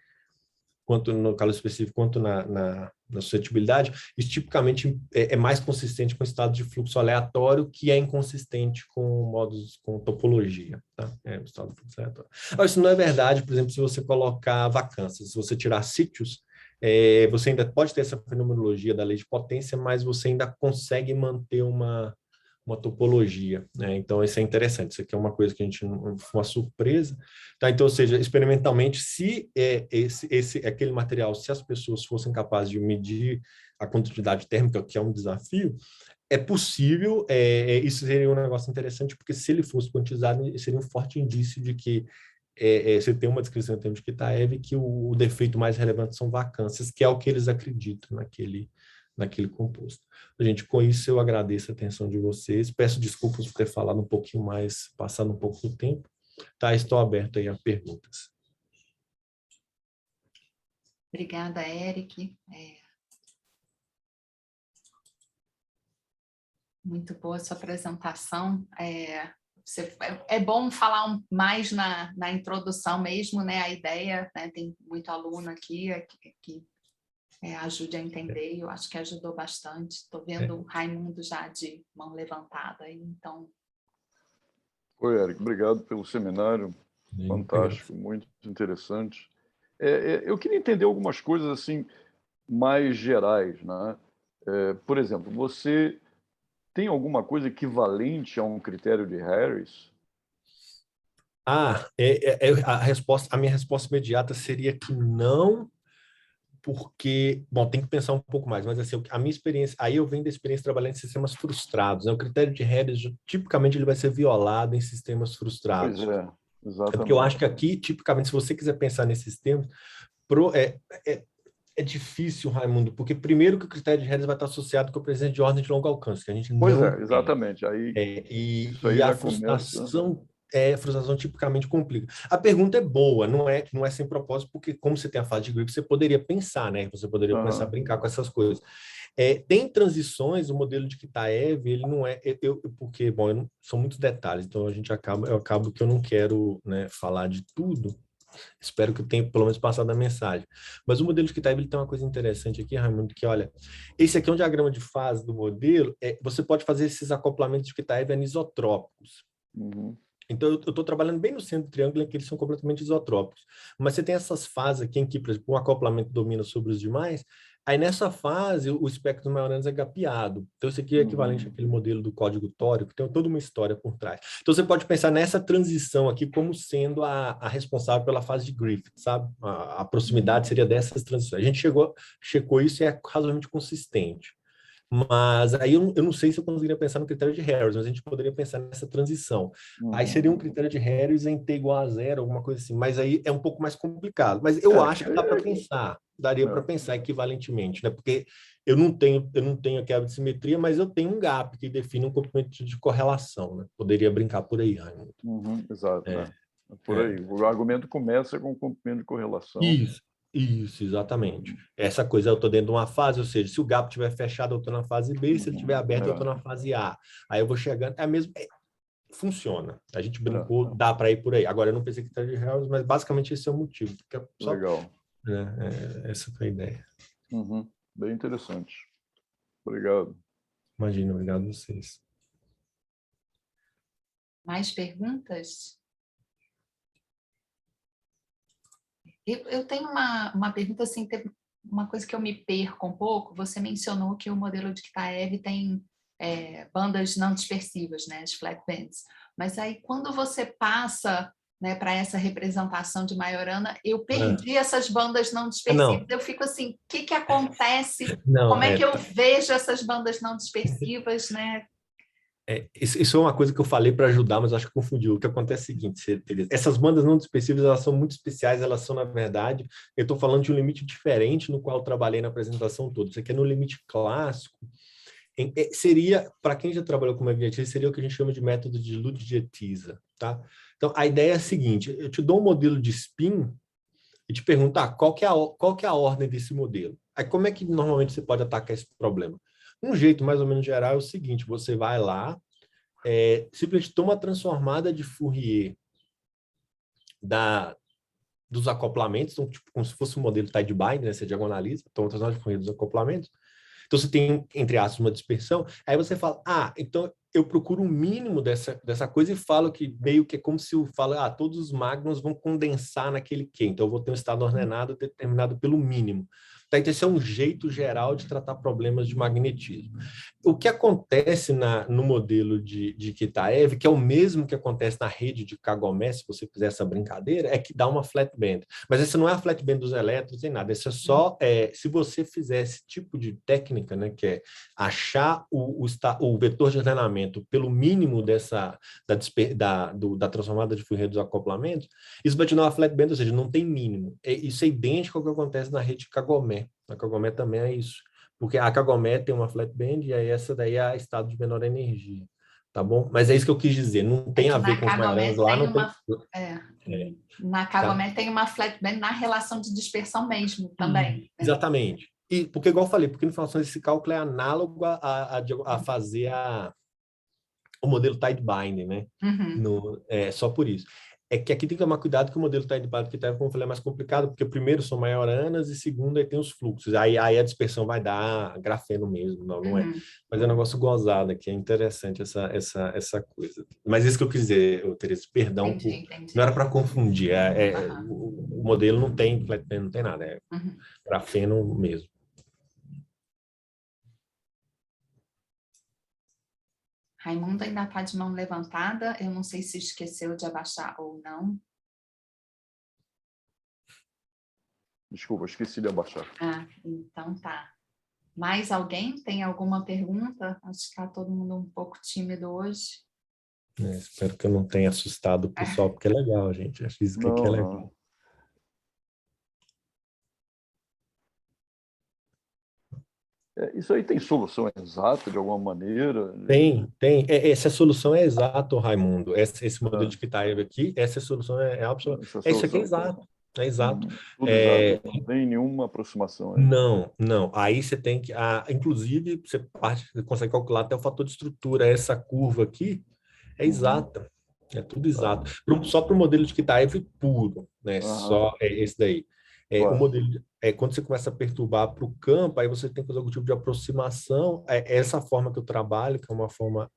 quanto no calor específico, quanto na suscetibilidade, isso tipicamente é mais consistente com o estado de fluxo aleatório, que é inconsistente com topologia. Tá? O estado de fluxo aleatório. Mas isso não é verdade, por exemplo, se você colocar vacâncias, se você tirar sítios, você ainda pode ter essa fenomenologia da lei de potência, mas você ainda consegue manter uma topologia, né? Então, isso é interessante, isso aqui é uma coisa que a gente não foi uma surpresa, tá? Então, ou seja, experimentalmente, se aquele material, se as pessoas fossem capazes de medir a condutividade térmica, que é um desafio, é possível, isso seria um negócio interessante, porque se ele fosse quantizado, seria um forte indício de que você tem uma descrição em termos de Kitaev, que o defeito mais relevante são vacâncias, que é o que eles acreditam naquele composto. Gente, com isso eu agradeço a atenção de vocês, peço desculpas por ter falado um pouquinho mais, passado um pouco do tempo, tá? Estou aberto aí a perguntas. Obrigada, Eric. Muito boa a sua apresentação. É bom falar mais na introdução mesmo, né? A ideia, né? Tem muito aluno aqui que ajude a entender, eu acho que ajudou bastante. Estou vendo o Raimundo já de mão levantada aí, então... Oi, Eric, obrigado pelo seminário, fantástico, muito interessante. Eu queria entender algumas coisas assim mais gerais, né? Por exemplo, você tem alguma coisa equivalente a um critério de Harris? A minha resposta imediata seria que não, porque, bom, tem que pensar um pouco mais, mas assim, a minha experiência, aí eu venho da experiência trabalhando em sistemas frustrados, né? O critério de Harris, tipicamente, ele vai ser violado em sistemas frustrados. Pois é, exatamente. Porque eu acho que aqui, tipicamente, se você quiser pensar nesses termos, é difícil, Raimundo, porque primeiro que o critério de Harris vai estar associado com a presença de ordem de longo alcance, que a gente pois não exatamente. Aí, isso aí a frustração... A frustração tipicamente complica. A pergunta é boa, não é sem propósito, porque como você tem a fase de Griffiths, você poderia pensar, né? Você poderia começar a brincar com essas coisas. Tem transições, o modelo de Kitaev, ele não é... porque, bom, são muitos detalhes, então eu acabo que eu não quero, né, falar de tudo. Espero que eu tenha, pelo menos, passado a mensagem. Mas o modelo de Kitaev, ele tem uma coisa interessante aqui, Raimundo, que, olha, esse aqui é um diagrama de fase do modelo, você pode fazer esses acoplamentos de Kitaev anisotrópicos. Uhum. Então, eu estou trabalhando bem no centro do triângulo, em que eles são completamente isotrópicos. Mas você tem essas fases aqui em que, por exemplo, um acoplamento domina sobre os demais, Aí, nessa fase, o espectro dos Maioranas é gapeado. Então, isso aqui é equivalente àquele modelo do código tórico, que tem toda uma história por trás. Então, você pode pensar nessa transição aqui como sendo a responsável pela fase de Griffith, sabe? A proximidade seria dessas transições. A gente checou isso e é razoavelmente consistente. Mas aí eu não sei se eu conseguiria pensar no critério de Harris, mas a gente poderia pensar nessa transição. Aí seria um critério de Harris em t igual a 0, alguma coisa assim, mas aí é um pouco mais complicado. Mas eu acho que dá para pensar, daria para pensar equivalentemente, né? Porque eu não tenho a quebra de simetria, mas eu tenho um gap que define um comprimento de correlação, né? Poderia brincar por aí, Raimundo. Exato. Por aí. O argumento começa com o comprimento de correlação. Isso, exatamente. Essa coisa, eu estou dentro de uma fase, ou seja, se o gap estiver fechado, eu estou na fase B, se ele estiver aberto, eu estou na fase A. Aí eu vou chegando, funciona. A gente brincou, dá para ir por aí. Agora, eu não pensei que está de Harris, mas basicamente esse é o motivo. Legal. Essa foi a ideia. Bem interessante. Obrigado. Imagina, obrigado a vocês. Mais perguntas? Eu tenho uma pergunta, assim, uma coisa que eu me perco um pouco. Você mencionou que o modelo de Kitaev tem bandas não dispersivas, né, as flat bands. Mas aí, quando você passa, né, para essa representação de Majorana, eu perdi essas bandas não dispersivas. Eu fico assim, o que acontece? Como é que eu vejo essas bandas não dispersivas, né? Isso é uma coisa que eu falei para ajudar, mas acho que confundiu. O que acontece é o seguinte, Tereza, essas bandas não dispersivas, elas são muito especiais, elas são, na verdade, eu estou falando de um limite diferente no qual eu trabalhei na apresentação toda. Isso aqui é no limite clássico. Seria, para quem já trabalhou com magnetismo, seria o que a gente chama de método de Lutz-Diettisa, tá? Então, a ideia é a seguinte, eu te dou um modelo de spin e te pergunto, qual que é a ordem desse modelo? Aí, como é que normalmente você pode atacar esse problema? Um jeito mais ou menos geral é o seguinte, você vai lá, simplesmente toma a transformada de Fourier dos acoplamentos, então, tipo, como se fosse um modelo Tide-Bind, né? Você diagonaliza, toma a transformada de Fourier dos acoplamentos. Então, você tem, entre aspas, uma dispersão, aí você fala, então eu procuro um mínimo dessa coisa e falo que meio que é como se eu falo, todos os magnons vão condensar naquele Q, então eu vou ter um estado ordenado determinado pelo mínimo. Então, esse é um jeito geral de tratar problemas de magnetismo. O que acontece no modelo de Kitaev, que é o mesmo que acontece na rede de Kagomé, se você fizer essa brincadeira, é que dá uma flat band. Mas essa não é a flat band dos elétrons, nem nada. Essa é só, se você fizer esse tipo de técnica, né, que é achar o vetor de ordenamento pelo mínimo da transformada de Fourier dos acoplamentos, isso vai te dar uma flat band, ou seja, não tem mínimo. Isso é idêntico ao que acontece na rede de Kagomé. A Kagomé também é isso. Porque a Kagomé tem uma flat band e aí essa daí é estado de menor energia. Tá bom? Mas é isso que eu quis dizer. Não tem a ver com os Majoranas lá. Na Kagomé tem uma flat band na relação de dispersão mesmo também. Né? Exatamente. E porque, igual eu falei, porque no final esse cálculo é análogo a fazer o modelo Tide-Bind, né? Só por isso. É que aqui tem que tomar cuidado que o modelo Tide-Bind que como eu falei, é mais complicado, porque primeiro são Majoranas e segundo aí tem os fluxos. Aí a dispersão vai dar grafeno mesmo, não é. Mas é um negócio gozado aqui, é interessante essa coisa. Mas isso que eu quis dizer, Tereza, perdão, entendi. Não era para confundir. O modelo não tem flat band, não tem nada, é grafeno mesmo. Raimundo ainda está de mão levantada. Eu não sei se esqueceu de abaixar ou não. Desculpa, esqueci de abaixar. Então tá. Mais alguém tem alguma pergunta? Acho que está todo mundo um pouco tímido hoje. Espero que eu não tenha assustado o pessoal, porque é legal, gente. A física aqui é legal. Não. Isso aí tem solução exata de alguma maneira? Tem. Essa solução é exata, Raimundo. Esse modelo de Kitaev aqui, essa solução é absoluta. Isso aqui é exato. É exato. Tudo exato. Não tem nenhuma aproximação. Não. Aí você tem que... inclusive, você consegue calcular até o fator de estrutura. Essa curva aqui é exata. É tudo exato. Só para o modelo de Kitaev puro, né? Só esse daí. O modelo, quando você começa a perturbar para o campo, aí você tem que fazer algum tipo de aproximação. Essa forma que eu trabalho, que é uma forma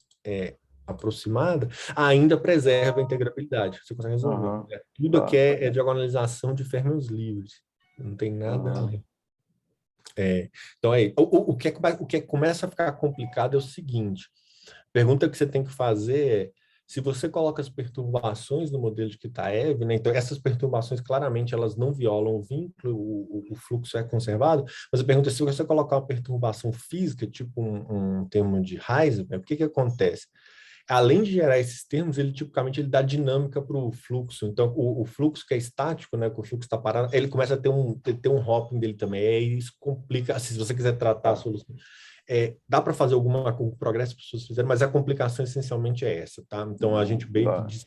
aproximada, ainda preserva a integrabilidade. Você consegue resolver. Tudo aqui é diagonalização de fermions livres. Não tem nada além. Então, aí, o que começa a ficar complicado é o seguinte, a pergunta que você tem que fazer é, se você coloca as perturbações no modelo de Kitaev, né, então essas perturbações claramente elas não violam o vínculo, o fluxo é conservado, mas a pergunta é se você colocar uma perturbação física, tipo um termo de Heisenberg, o que acontece? Além de gerar esses termos, ele tipicamente ele dá dinâmica para o fluxo. Então, o fluxo que é estático, né, que o fluxo está parado, ele começa a ter um hopping dele também. E isso complica, se você quiser tratar a solução. Dá para fazer com o progresso que as pessoas fizeram, mas a complicação essencialmente é essa, tá? Então, a gente bem diz,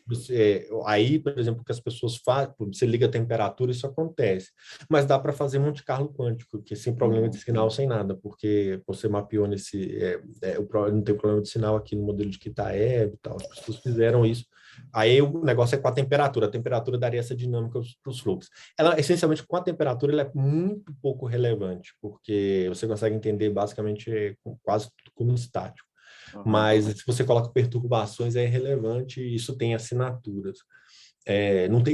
aí, por exemplo, que as pessoas fazem, você liga a temperatura, isso acontece. Mas dá para fazer Monte Carlo quântico, que é sem problema de sinal, sem nada, porque você mapeou não tem problema de sinal aqui no modelo de Kitaev e tal, as pessoas fizeram isso. Aí o negócio é com a temperatura daria essa dinâmica para os fluxos. Ela, essencialmente, com a temperatura, ela é muito pouco relevante, porque você consegue entender basicamente quase tudo como estático. Mas se você coloca perturbações, é irrelevante e isso tem assinaturas.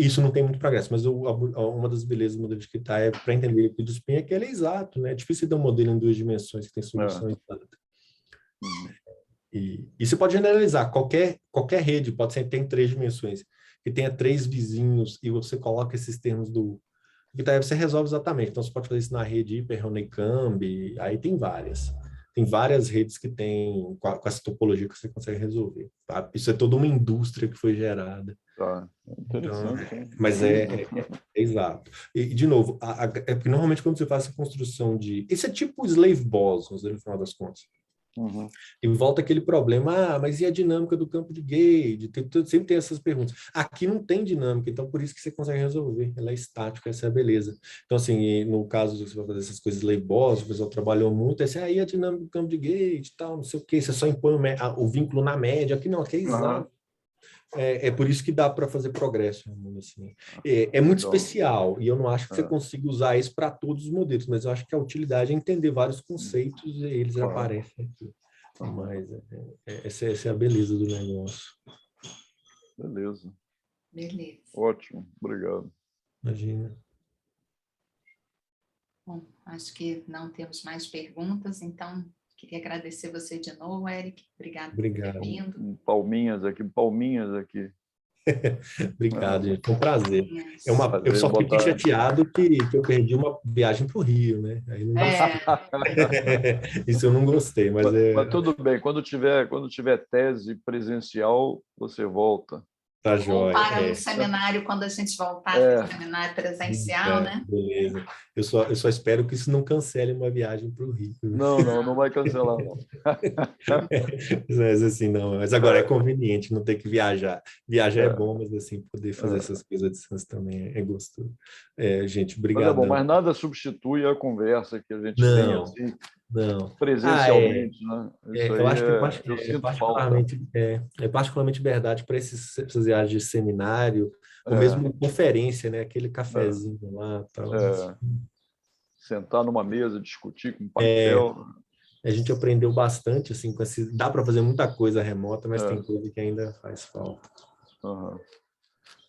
Isso não tem muito progresso, mas uma das belezas do modelo de Kitaev é para entender o do spin é que ele é exato, né? É difícil ter um modelo em 2 dimensões que tem solução exata. E você pode generalizar, qualquer rede pode ser, tem 3 dimensões, que tenha 3 vizinhos e você coloca esses termos do Kitaev, você resolve exatamente. Então, você pode fazer isso na rede Hyper-Honeycomb, aí tem várias. Tem várias redes que tem, com essa topologia que você consegue resolver. Tá? Isso é toda uma indústria que foi gerada. Interessante. Então, mas é exato. E, de novo, porque normalmente quando você faz essa construção de... Isso é tipo slave bosons, no final das contas. E volta aquele problema, mas e a dinâmica do campo de Gauge? Sempre tem essas perguntas. Aqui não tem dinâmica, então por isso que você consegue resolver. Ela é estática, essa é a beleza. Então, assim, no caso de você vai fazer essas coisas leibosas, o pessoal trabalhou muito, aí a dinâmica do campo de Gauge e tal, não sei o quê, você só impõe o vínculo na média. Aqui não, aqui é exato. É por isso que dá para fazer progresso. Assim. É muito especial, e eu não acho que você consiga usar isso para todos os modelos, mas eu acho que a utilidade é entender vários conceitos e eles aparecem aqui. Mas essa é a beleza do negócio. Beleza. Beleza. Ótimo, obrigado. Imagina. Bom, acho que não temos mais perguntas, então queria agradecer você de novo, Eric. Obrigado por ter vindo. Palminhas aqui. Obrigado, gente. Foi um prazer. Eu só fiquei chateado que eu perdi uma viagem para o Rio, né? Aí não Isso eu não gostei, mas tudo bem. Quando tiver tese presencial, você volta. Tá jóia. Ou para um seminário, quando a gente voltar para o seminário presencial, né? Beleza. Eu só espero que isso não cancele uma viagem para o Rio. Não vai cancelar, não. Mas assim, não. Mas agora é conveniente não ter que viajar. Viajar é bom, mas assim, poder fazer essas coisas à distância também é gostoso. Gente, obrigado. Mas nada substitui a conversa que a gente tem assim. Não. Presencialmente, né? Eu acho que é particularmente verdade para essas áreas de seminário, ou mesmo conferência, né? Aquele cafezinho lá. Tal, sentar numa mesa, discutir com papel. A gente aprendeu bastante, assim, dá para fazer muita coisa remota, mas tem coisa que ainda faz falta.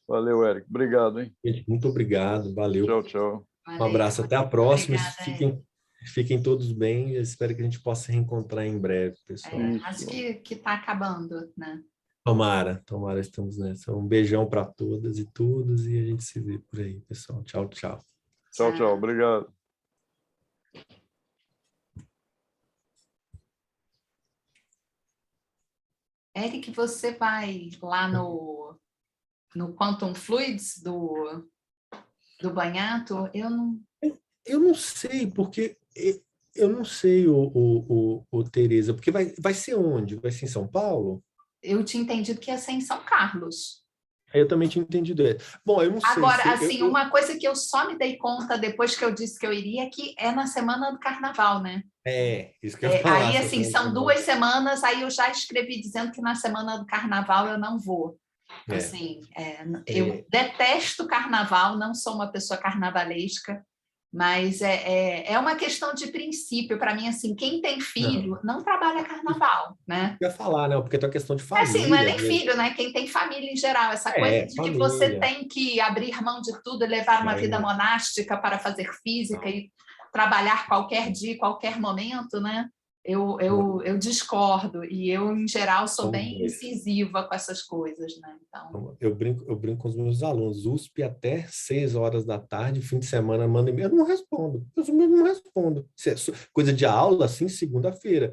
Valeu, Eric. Obrigado, hein? Gente, muito obrigado. Valeu. Tchau. Um abraço. Até a próxima. Obrigada, Fiquem todos bem. Eu espero que a gente possa se reencontrar em breve, pessoal. Acho que está acabando, né? Tomara, estamos nessa. Um beijão para todas e todos e a gente se vê por aí, pessoal. Tchau. Tchau. Obrigado. Eric, você vai lá no Quantum Fluids do Banhato? Eu não sei, porque eu não sei, Tereza, porque vai ser onde? Vai ser em São Paulo? Eu tinha entendido que ia ser em São Carlos. Eu também tinha entendido. Bom, eu não sei. Agora, assim, uma coisa que eu só me dei conta depois que eu disse que eu iria, que é na semana do Carnaval, né? Isso que eu ia falar. Aí, assim, são 2 semanas, aí eu já escrevi dizendo que na semana do Carnaval eu não vou. Assim, eu detesto Carnaval, não sou uma pessoa carnavalesca, mas é uma questão de princípio. Para mim, assim, quem tem filho não trabalha Carnaval, né? Eu ia falar, não, porque tem uma questão de família. Assim, não é nem filho, né? Quem tem família em geral, essa coisa de família. Que você tem que abrir mão de tudo e levar uma vida monástica para fazer física. trabalhar qualquer dia, qualquer momento, né? Eu discordo, e eu, em geral, sou bem incisiva com essas coisas, né? Então... Eu brinco com os meus alunos, USP até 6 horas da tarde, fim de semana, manda e-mail, eu não respondo. Eu não respondo. Coisa de aula, assim, segunda-feira.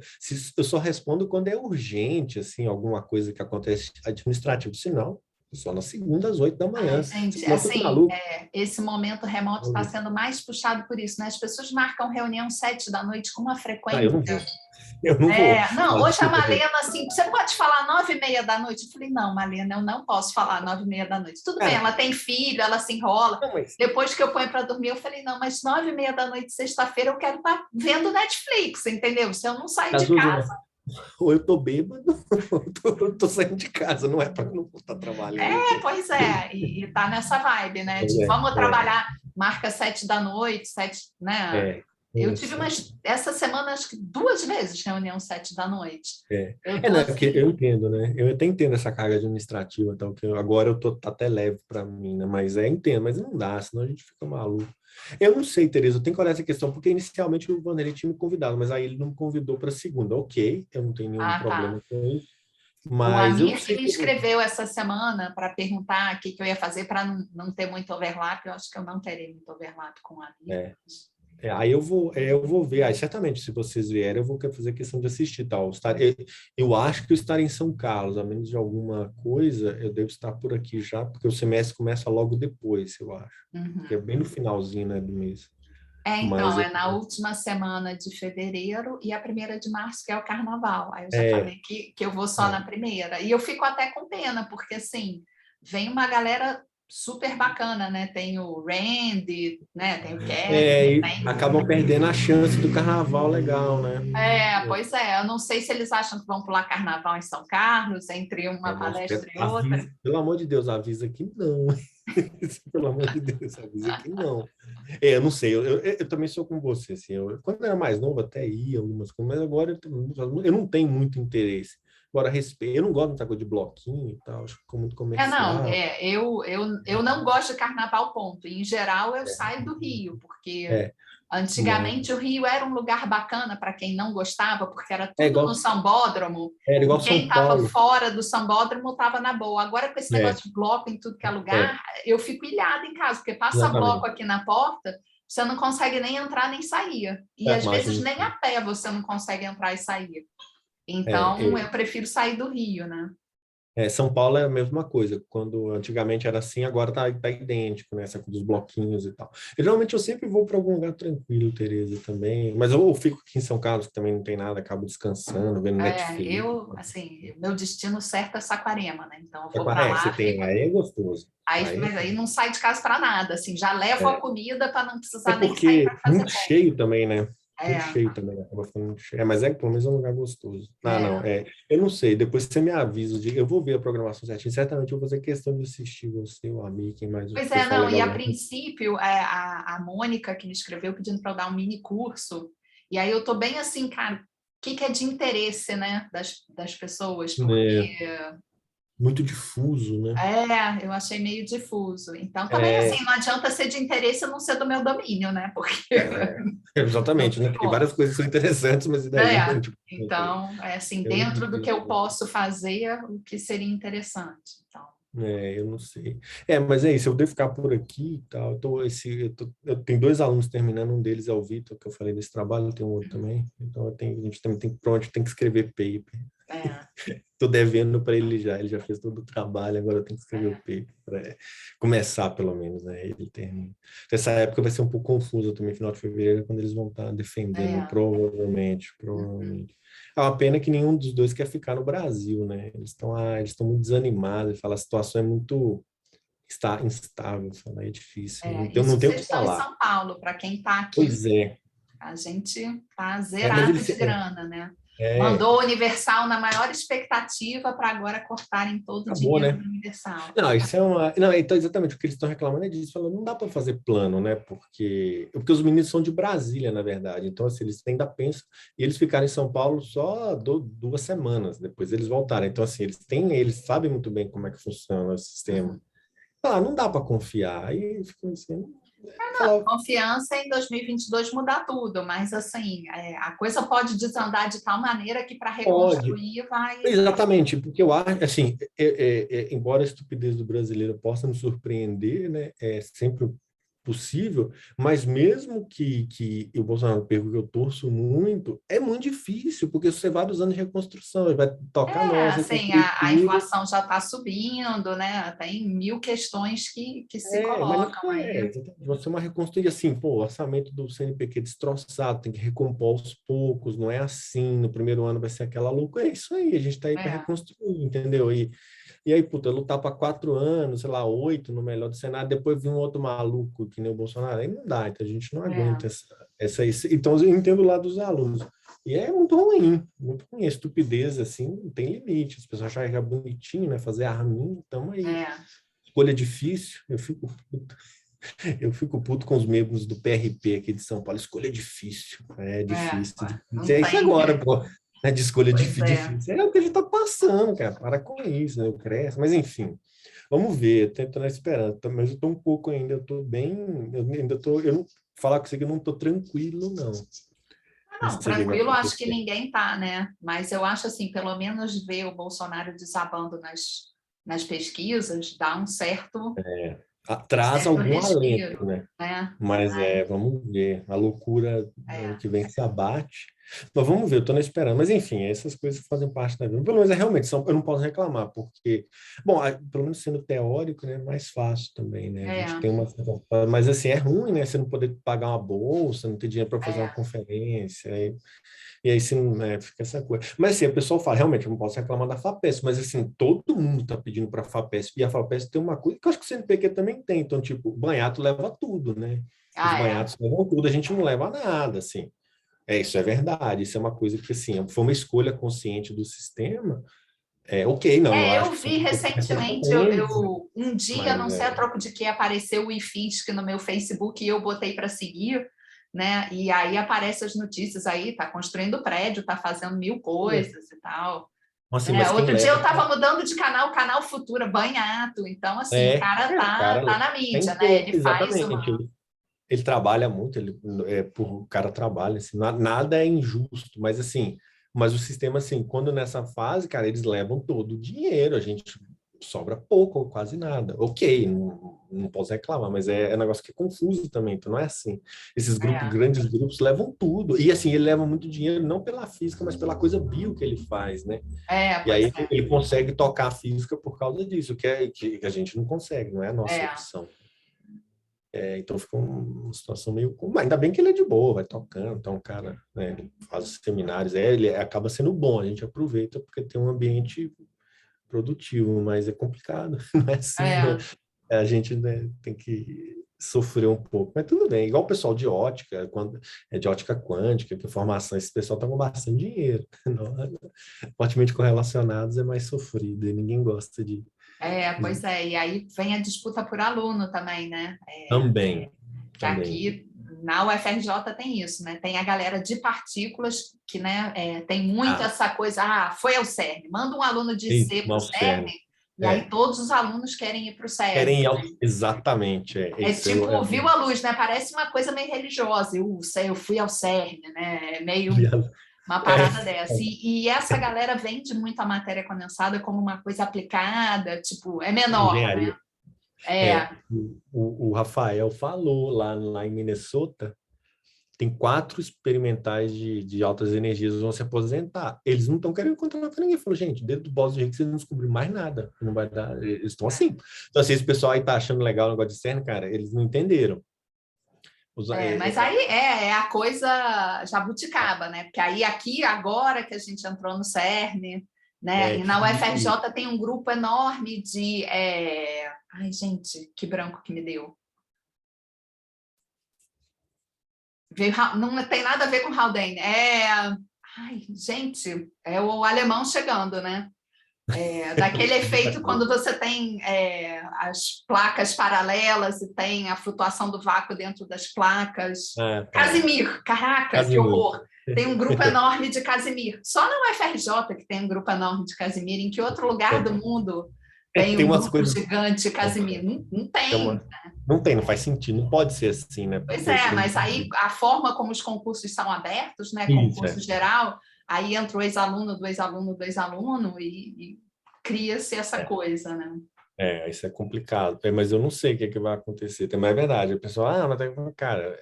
Eu só respondo quando é urgente, assim, alguma coisa que acontece administrativo. Senão, só na segunda, às 8 da manhã. Gente, Senão, assim, esse momento remoto está sendo mais puxado por isso, né? As pessoas marcam reunião 7 da noite com uma frequência. Eu não vou. Eu não vou. Não, hoje a Malena, assim, você pode falar 9h30 da noite? Eu falei, não, Malena, eu não posso falar 9h30 da noite. Tudo bem, ela tem filho, ela se enrola. Não, mas... Depois que eu ponho para dormir, eu falei, não, mas 9h30 da noite, sexta-feira, eu quero estar vendo Netflix, entendeu? Se eu não sair de casa... Ou eu tô bêbado, ou eu tô saindo de casa, não é para não estar trabalhando. Pois é, e tá nessa vibe, né? De vamos trabalhar, marca 7 da noite, 7, né? Eu tive essa semana, acho que 2 vezes reunião 7 da noite. Porque eu entendo, né? Eu até entendo essa carga administrativa, tal, que agora tá até leve para mim, né? Mas entendo, mas não dá, senão a gente fica maluco. Eu não sei, Tereza, eu tenho que olhar essa questão, porque inicialmente o Vanderlei tinha me convidado, mas aí ele não me convidou para segunda. Ok, eu não tenho nenhum problema com isso. Mas o Amir que me escreveu essa semana para perguntar o que eu ia fazer para não ter muito overlap. Eu acho que eu não terei muito overlap com o Amir. Aí eu vou ver, aí certamente se vocês vierem eu vou fazer questão de assistir tal. Eu acho que eu estarei em São Carlos, a menos de alguma coisa, eu devo estar por aqui já, porque o semestre começa logo depois, eu acho, que é bem no finalzinho, né, do mês. Então, na última semana de fevereiro e a 1ª de março, que é o carnaval. Aí eu já falei que eu vou só na primeira. E eu fico até com pena, porque assim, vem uma galera super bacana, né? Tem o Randy, né? Tem o Kevin. Acabam perdendo a chance do carnaval legal, né? Pois é. Eu não sei se eles acham que vão pular carnaval em São Carlos, entre uma palestra e outra. Pelo amor de Deus, avisa que não. Pelo amor de Deus, avisa que não. Eu não sei, eu também sou com você. Assim, quando eu era mais novo, até ia algumas coisas, mas agora eu não tenho muito interesse. Agora, respeito. Eu não gosto de coisa de bloquinho e tal, acho que ficou muito comercial. Eu não gosto de carnaval, ponto. Em geral, eu saio do Rio, porque antigamente o Rio era um lugar bacana para quem não gostava, porque era tudo no sambódromo. Era igual quem estava fora do sambódromo estava na boa. Agora, com esse negócio de bloco em tudo que é lugar, eu fico ilhada em casa, porque passa bloco aqui na porta, você não consegue nem entrar nem sair. E às vezes nem a pé você não consegue entrar e sair. Então, eu prefiro sair do Rio, né? São Paulo é a mesma coisa. Quando antigamente era assim, agora tá idêntico, né? Essa coisa dos bloquinhos e tal. Geralmente eu sempre vou para algum lugar tranquilo, Tereza, também. Mas eu fico aqui em São Carlos, que também não tem nada, acabo descansando, vendo Netflix. Meu destino certo é Saquarema, né? Então, eu vou para lá. Você tem, aí é gostoso. Mas aí não sai de casa para nada, assim. Já levo a comida para não precisar nem sair para fazer muito cheio também, né? Muito cheio também, acaba ficando muito cheio. Mas pelo menos é um lugar gostoso. Eu não sei, depois você me avisa, eu vou ver a programação certinho, certamente eu vou fazer questão de assistir você, o amigo, quem mais... Pois e a princípio, a Mônica que me escreveu pedindo para eu dar um mini curso, e aí eu tô bem assim, cara, o que é de interesse, né, das pessoas, porque... Muito difuso, né? Eu achei meio difuso. Então, também, assim, não adianta ser de interesse e não ser do meu domínio, né? Porque... exatamente, né? Tem várias coisas que são interessantes, mas daí... Então, assim, dentro do que eu posso fazer, o que seria interessante. Então... eu não sei. Mas é isso, eu devo ficar por aqui e tal. Eu tenho 2 alunos terminando, um deles é o Vitor, que eu falei desse trabalho, tem um outro também. Então, a gente também tem que escrever paper. Estou devendo para ele já fez todo o trabalho, agora eu tenho que escrever o paper para começar, pelo menos, né? Ele termina. Essa época vai ser um pouco confusa também, final de fevereiro, quando eles vão estar defendendo, provavelmente. É uma pena que nenhum dos dois quer ficar no Brasil, né? Eles estão muito desanimados, ele fala, a situação é muito instável, é difícil. Então, não tem o que falar. Em São Paulo, para quem está aqui. Pois é. A gente está zerado de grana, né? Mandou o Universal na maior expectativa para agora cortarem todo o dinheiro do Universal. Não, isso então exatamente o que eles estão reclamando é disso, falando, não dá para fazer plano, né? Porque os meninos são de Brasília, na verdade. Então, assim, eles ainda pensam, e eles ficaram em São Paulo só 2 semanas, depois eles voltaram. Então, assim, eles sabem muito bem como é que funciona o sistema. Não dá para confiar. Aí ficam assim... falar... Confiança em 2022 mudar tudo, mas assim, a coisa pode desandar de tal maneira que para reconstruir vai... Exatamente, porque eu acho, assim, embora a estupidez do brasileiro possa me surpreender, né, é sempre possível, mas mesmo que o Bolsonaro perca, que eu torço muito, é muito difícil, porque você vai vários anos de reconstrução, ele vai tocar nós. Assim, a inflação já está subindo, né? Tem 1000 questões que se colocam aí. Você uma reconstruir assim, pô, o orçamento do CNPq destroçado, tem que recompor aos poucos, não é assim, no primeiro ano vai ser aquela loucura, é isso aí, a gente está aí para reconstruir, entendeu? E aí, puta, lutar para 4 anos, sei lá, 8 no melhor do cenário, depois vir um outro maluco que nem o Bolsonaro, aí não dá, então a gente não aguenta essa. Então eu entendo lá dos alunos. E é muito ruim. A estupidez, assim, não tem limite. As pessoas acham que é bonitinho, né? Fazer arminho, então aí. Escolha difícil, eu fico puto com os membros do PRP aqui de São Paulo. Escolha difícil. É difícil. É isso agora, pô. Né, de escolha difícil. É o que a gente está passando, cara. Para com isso, né? Eu cresço. Mas, enfim, vamos ver. Estou esperando. Mas eu estou um pouco ainda, eu estou bem... Eu não falar com você que eu não estou tranquilo, não. Não, tranquilo, acho que ninguém está, né? Mas eu acho assim, pelo menos ver o Bolsonaro desabando nas pesquisas dá um certo... Traz algum alento, né? Mas vamos ver. A loucura que vem se abate. Mas vamos ver, eu estou esperando. Mas, enfim, essas coisas fazem parte da vida. Pelo menos realmente, eu não posso reclamar, porque, bom, pelo menos sendo teórico, né, é mais fácil também, né? A gente tem uma... Mas, assim, é ruim, né? Você não poder pagar uma bolsa, não ter dinheiro para fazer uma conferência. E aí fica essa coisa. Mas, assim, a pessoa fala, realmente, eu não posso reclamar da FAPESP, mas, assim, todo mundo está pedindo para a FAPESP. E a FAPESP tem uma coisa que eu acho que o CNPq também tem. Então, tipo, o banhato leva tudo, né? Os banhatos levam tudo, a gente não leva nada, assim. Isso é verdade, isso é uma coisa que, assim, foi uma escolha consciente do sistema. Ok, não, eu vi recentemente, um dia, não sei a troco de que, apareceu o IFISC no meu Facebook e eu botei para seguir, né? E aí aparecem as notícias aí, tá construindo prédio, tá fazendo 1000 coisas e tal. Assim, Outro dia eu estava mudando de canal Futura, banhato, então, assim, o cara tá na mídia, né? Ele faz uma... Ele trabalha muito, o cara trabalha, assim, nada é injusto, mas assim, o sistema, assim, quando nessa fase, cara, eles levam todo o dinheiro, a gente sobra pouco ou quase nada. Ok, não posso reclamar, mas é um negócio que é confuso também, então não é assim. Esses grandes grupos levam tudo, e assim, ele leva muito dinheiro não pela física, mas pela coisa bio que ele faz, né? E aí ele consegue tocar a física por causa disso, que a gente não consegue, não é a nossa opção. Então fica uma situação meio... Ainda bem que ele é de boa, vai tocando, então o cara, né, ele faz os seminários, ele acaba sendo bom, a gente aproveita porque tem um ambiente produtivo, mas é complicado, não é assim, né? A gente, né, tem que sofrer um pouco, mas tudo bem, igual o pessoal de ótica, quando é de ótica quântica, que formação, esse pessoal tá com bastante dinheiro, fortemente correlacionados é mais sofrido, e ninguém gosta de... Pois é, e aí vem a disputa por aluno também, né? Também. Aqui na UFRJ tem isso, né? Tem a galera de partículas que, né, tem muito essa coisa, foi ao CERN, manda um aluno de C para o CERN, e aí todos os alunos querem ir para o CERN. Querem ir, exatamente. Tipo, viu a luz, né? Parece uma coisa meio religiosa, eu fui ao CERN, né? É meio... Uma parada dessa. E essa galera vende muito a matéria condensada como uma coisa aplicada, tipo, é menor, engenharia, né? O Rafael falou lá em Minnesota, tem 4 experimentais de altas energias vão se aposentar. Eles não estão querendo contratar ninguém. Falou, gente, dentro do Boston Higgs vocês não descobriram mais nada. Não vai dar. Eles estão assim. Então, assim, esse pessoal aí tá achando legal o negócio de CERN, cara, eles não entenderam. Mas aí é a coisa jabuticaba, né? Porque aí aqui, agora que a gente entrou no CERN, né? E na UFRJ tem um grupo enorme de... Ai, gente, que branco que me deu. Não tem nada a ver com Haldane. Ai, gente, é o alemão chegando, né? Daquele efeito quando você tem as placas paralelas e tem a flutuação do vácuo dentro das placas. Casimir, caraca, Casimir. Que horror! Tem um grupo enorme de Casimir. Só na UFRJ que tem um grupo enorme de Casimir. Em que outro lugar do mundo tem um grupo gigante de Casimir? Não tem. não faz sentido, não pode ser assim, né? Pois é, mas aí a forma como os concursos são abertos, né? Concurso geral, aí entra o ex-aluno do ex-aluno do ex-aluno e cria-se essa coisa, né? Isso é complicado. Mas eu não sei o que vai acontecer. Mas é verdade. O pessoal, mas cara,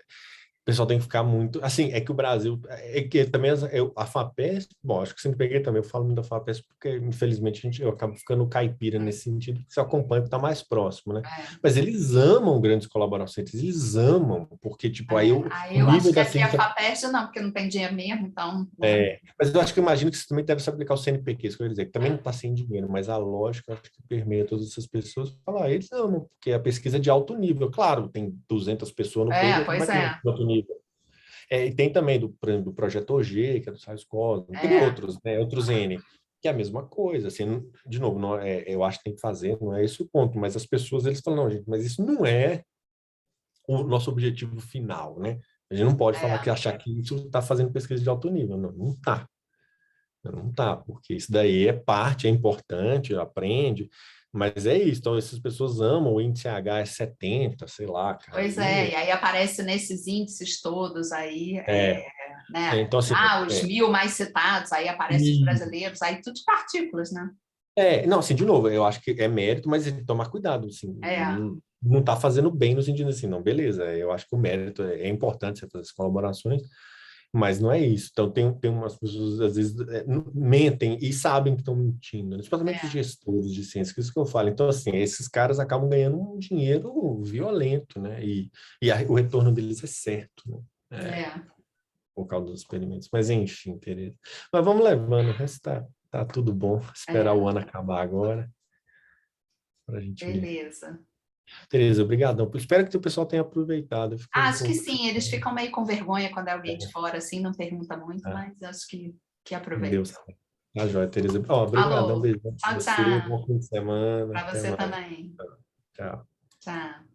o pessoal tem que ficar muito. Assim, é que o Brasil. É que também a FAPESP, bom, acho que sempre peguei também. Eu falo muito da FAPESP porque, infelizmente, eu acabo ficando caipira nesse sentido, porque você acompanha porque está mais próximo, né? Mas eles amam grandes colaborações, eles amam, porque, tipo, aí o eu nível acho que da aqui a FAPESP não, porque não tem dinheiro mesmo, então. Mas eu acho que eu imagino que você também deve se aplicar o CNPq, isso que eu ia dizer, que também não está sem dinheiro, mas a lógica, acho que permeia todas essas pessoas. Falar, eles amam, porque a pesquisa é de alto nível. Claro, tem 200 pessoas no paper, Pois mas é de alto nível. E tem também do Projeto OG, que é do Science Cosmos, tem outros, né? Outros N, que é a mesma coisa. Assim, de novo, não eu acho que tem que fazer, não é esse o ponto, mas as pessoas, eles falam, não, gente, mas isso não é o nosso objetivo final, né? A gente não pode falar que achar que isso está fazendo pesquisa de alto nível. Não está. Não tá, porque isso daí é parte, é importante, aprende, mas é isso. Então, essas pessoas amam, o índice H é 70, sei lá, cara. Pois e aí aparece nesses índices todos aí, né? Então, assim, os 1000 mais citados, aí aparecem os brasileiros, aí tudo de partículas, né? Não, assim, de novo, eu acho que é mérito, mas ele tomar cuidado, assim, não tá fazendo bem no sentido assim, não, beleza, eu acho que o mérito é importante você fazer as colaborações, mas não é isso. Então, tem umas pessoas, às vezes, mentem e sabem que estão mentindo, né? Especialmente os gestores de ciência, que é isso que eu falo. Então, assim, esses caras acabam ganhando um dinheiro violento, né? E o retorno deles é certo, né? Por causa dos experimentos. Mas, enfim, Tereza. Mas vamos levando, o resto tá tudo bom. Esperar o ano acabar agora, para a gente ver. Beleza. Tereza, obrigadão. Espero que o pessoal tenha aproveitado. Acho que sim, eles ficam meio com vergonha quando é alguém de fora, assim, não pergunta muito, mas acho que aproveita. Deus. Tá joia, Tereza. Obrigadão, beijo. Tchau, Você, tchau. bom fim de semana. Para Até você mais. também. Tchau. Tchau.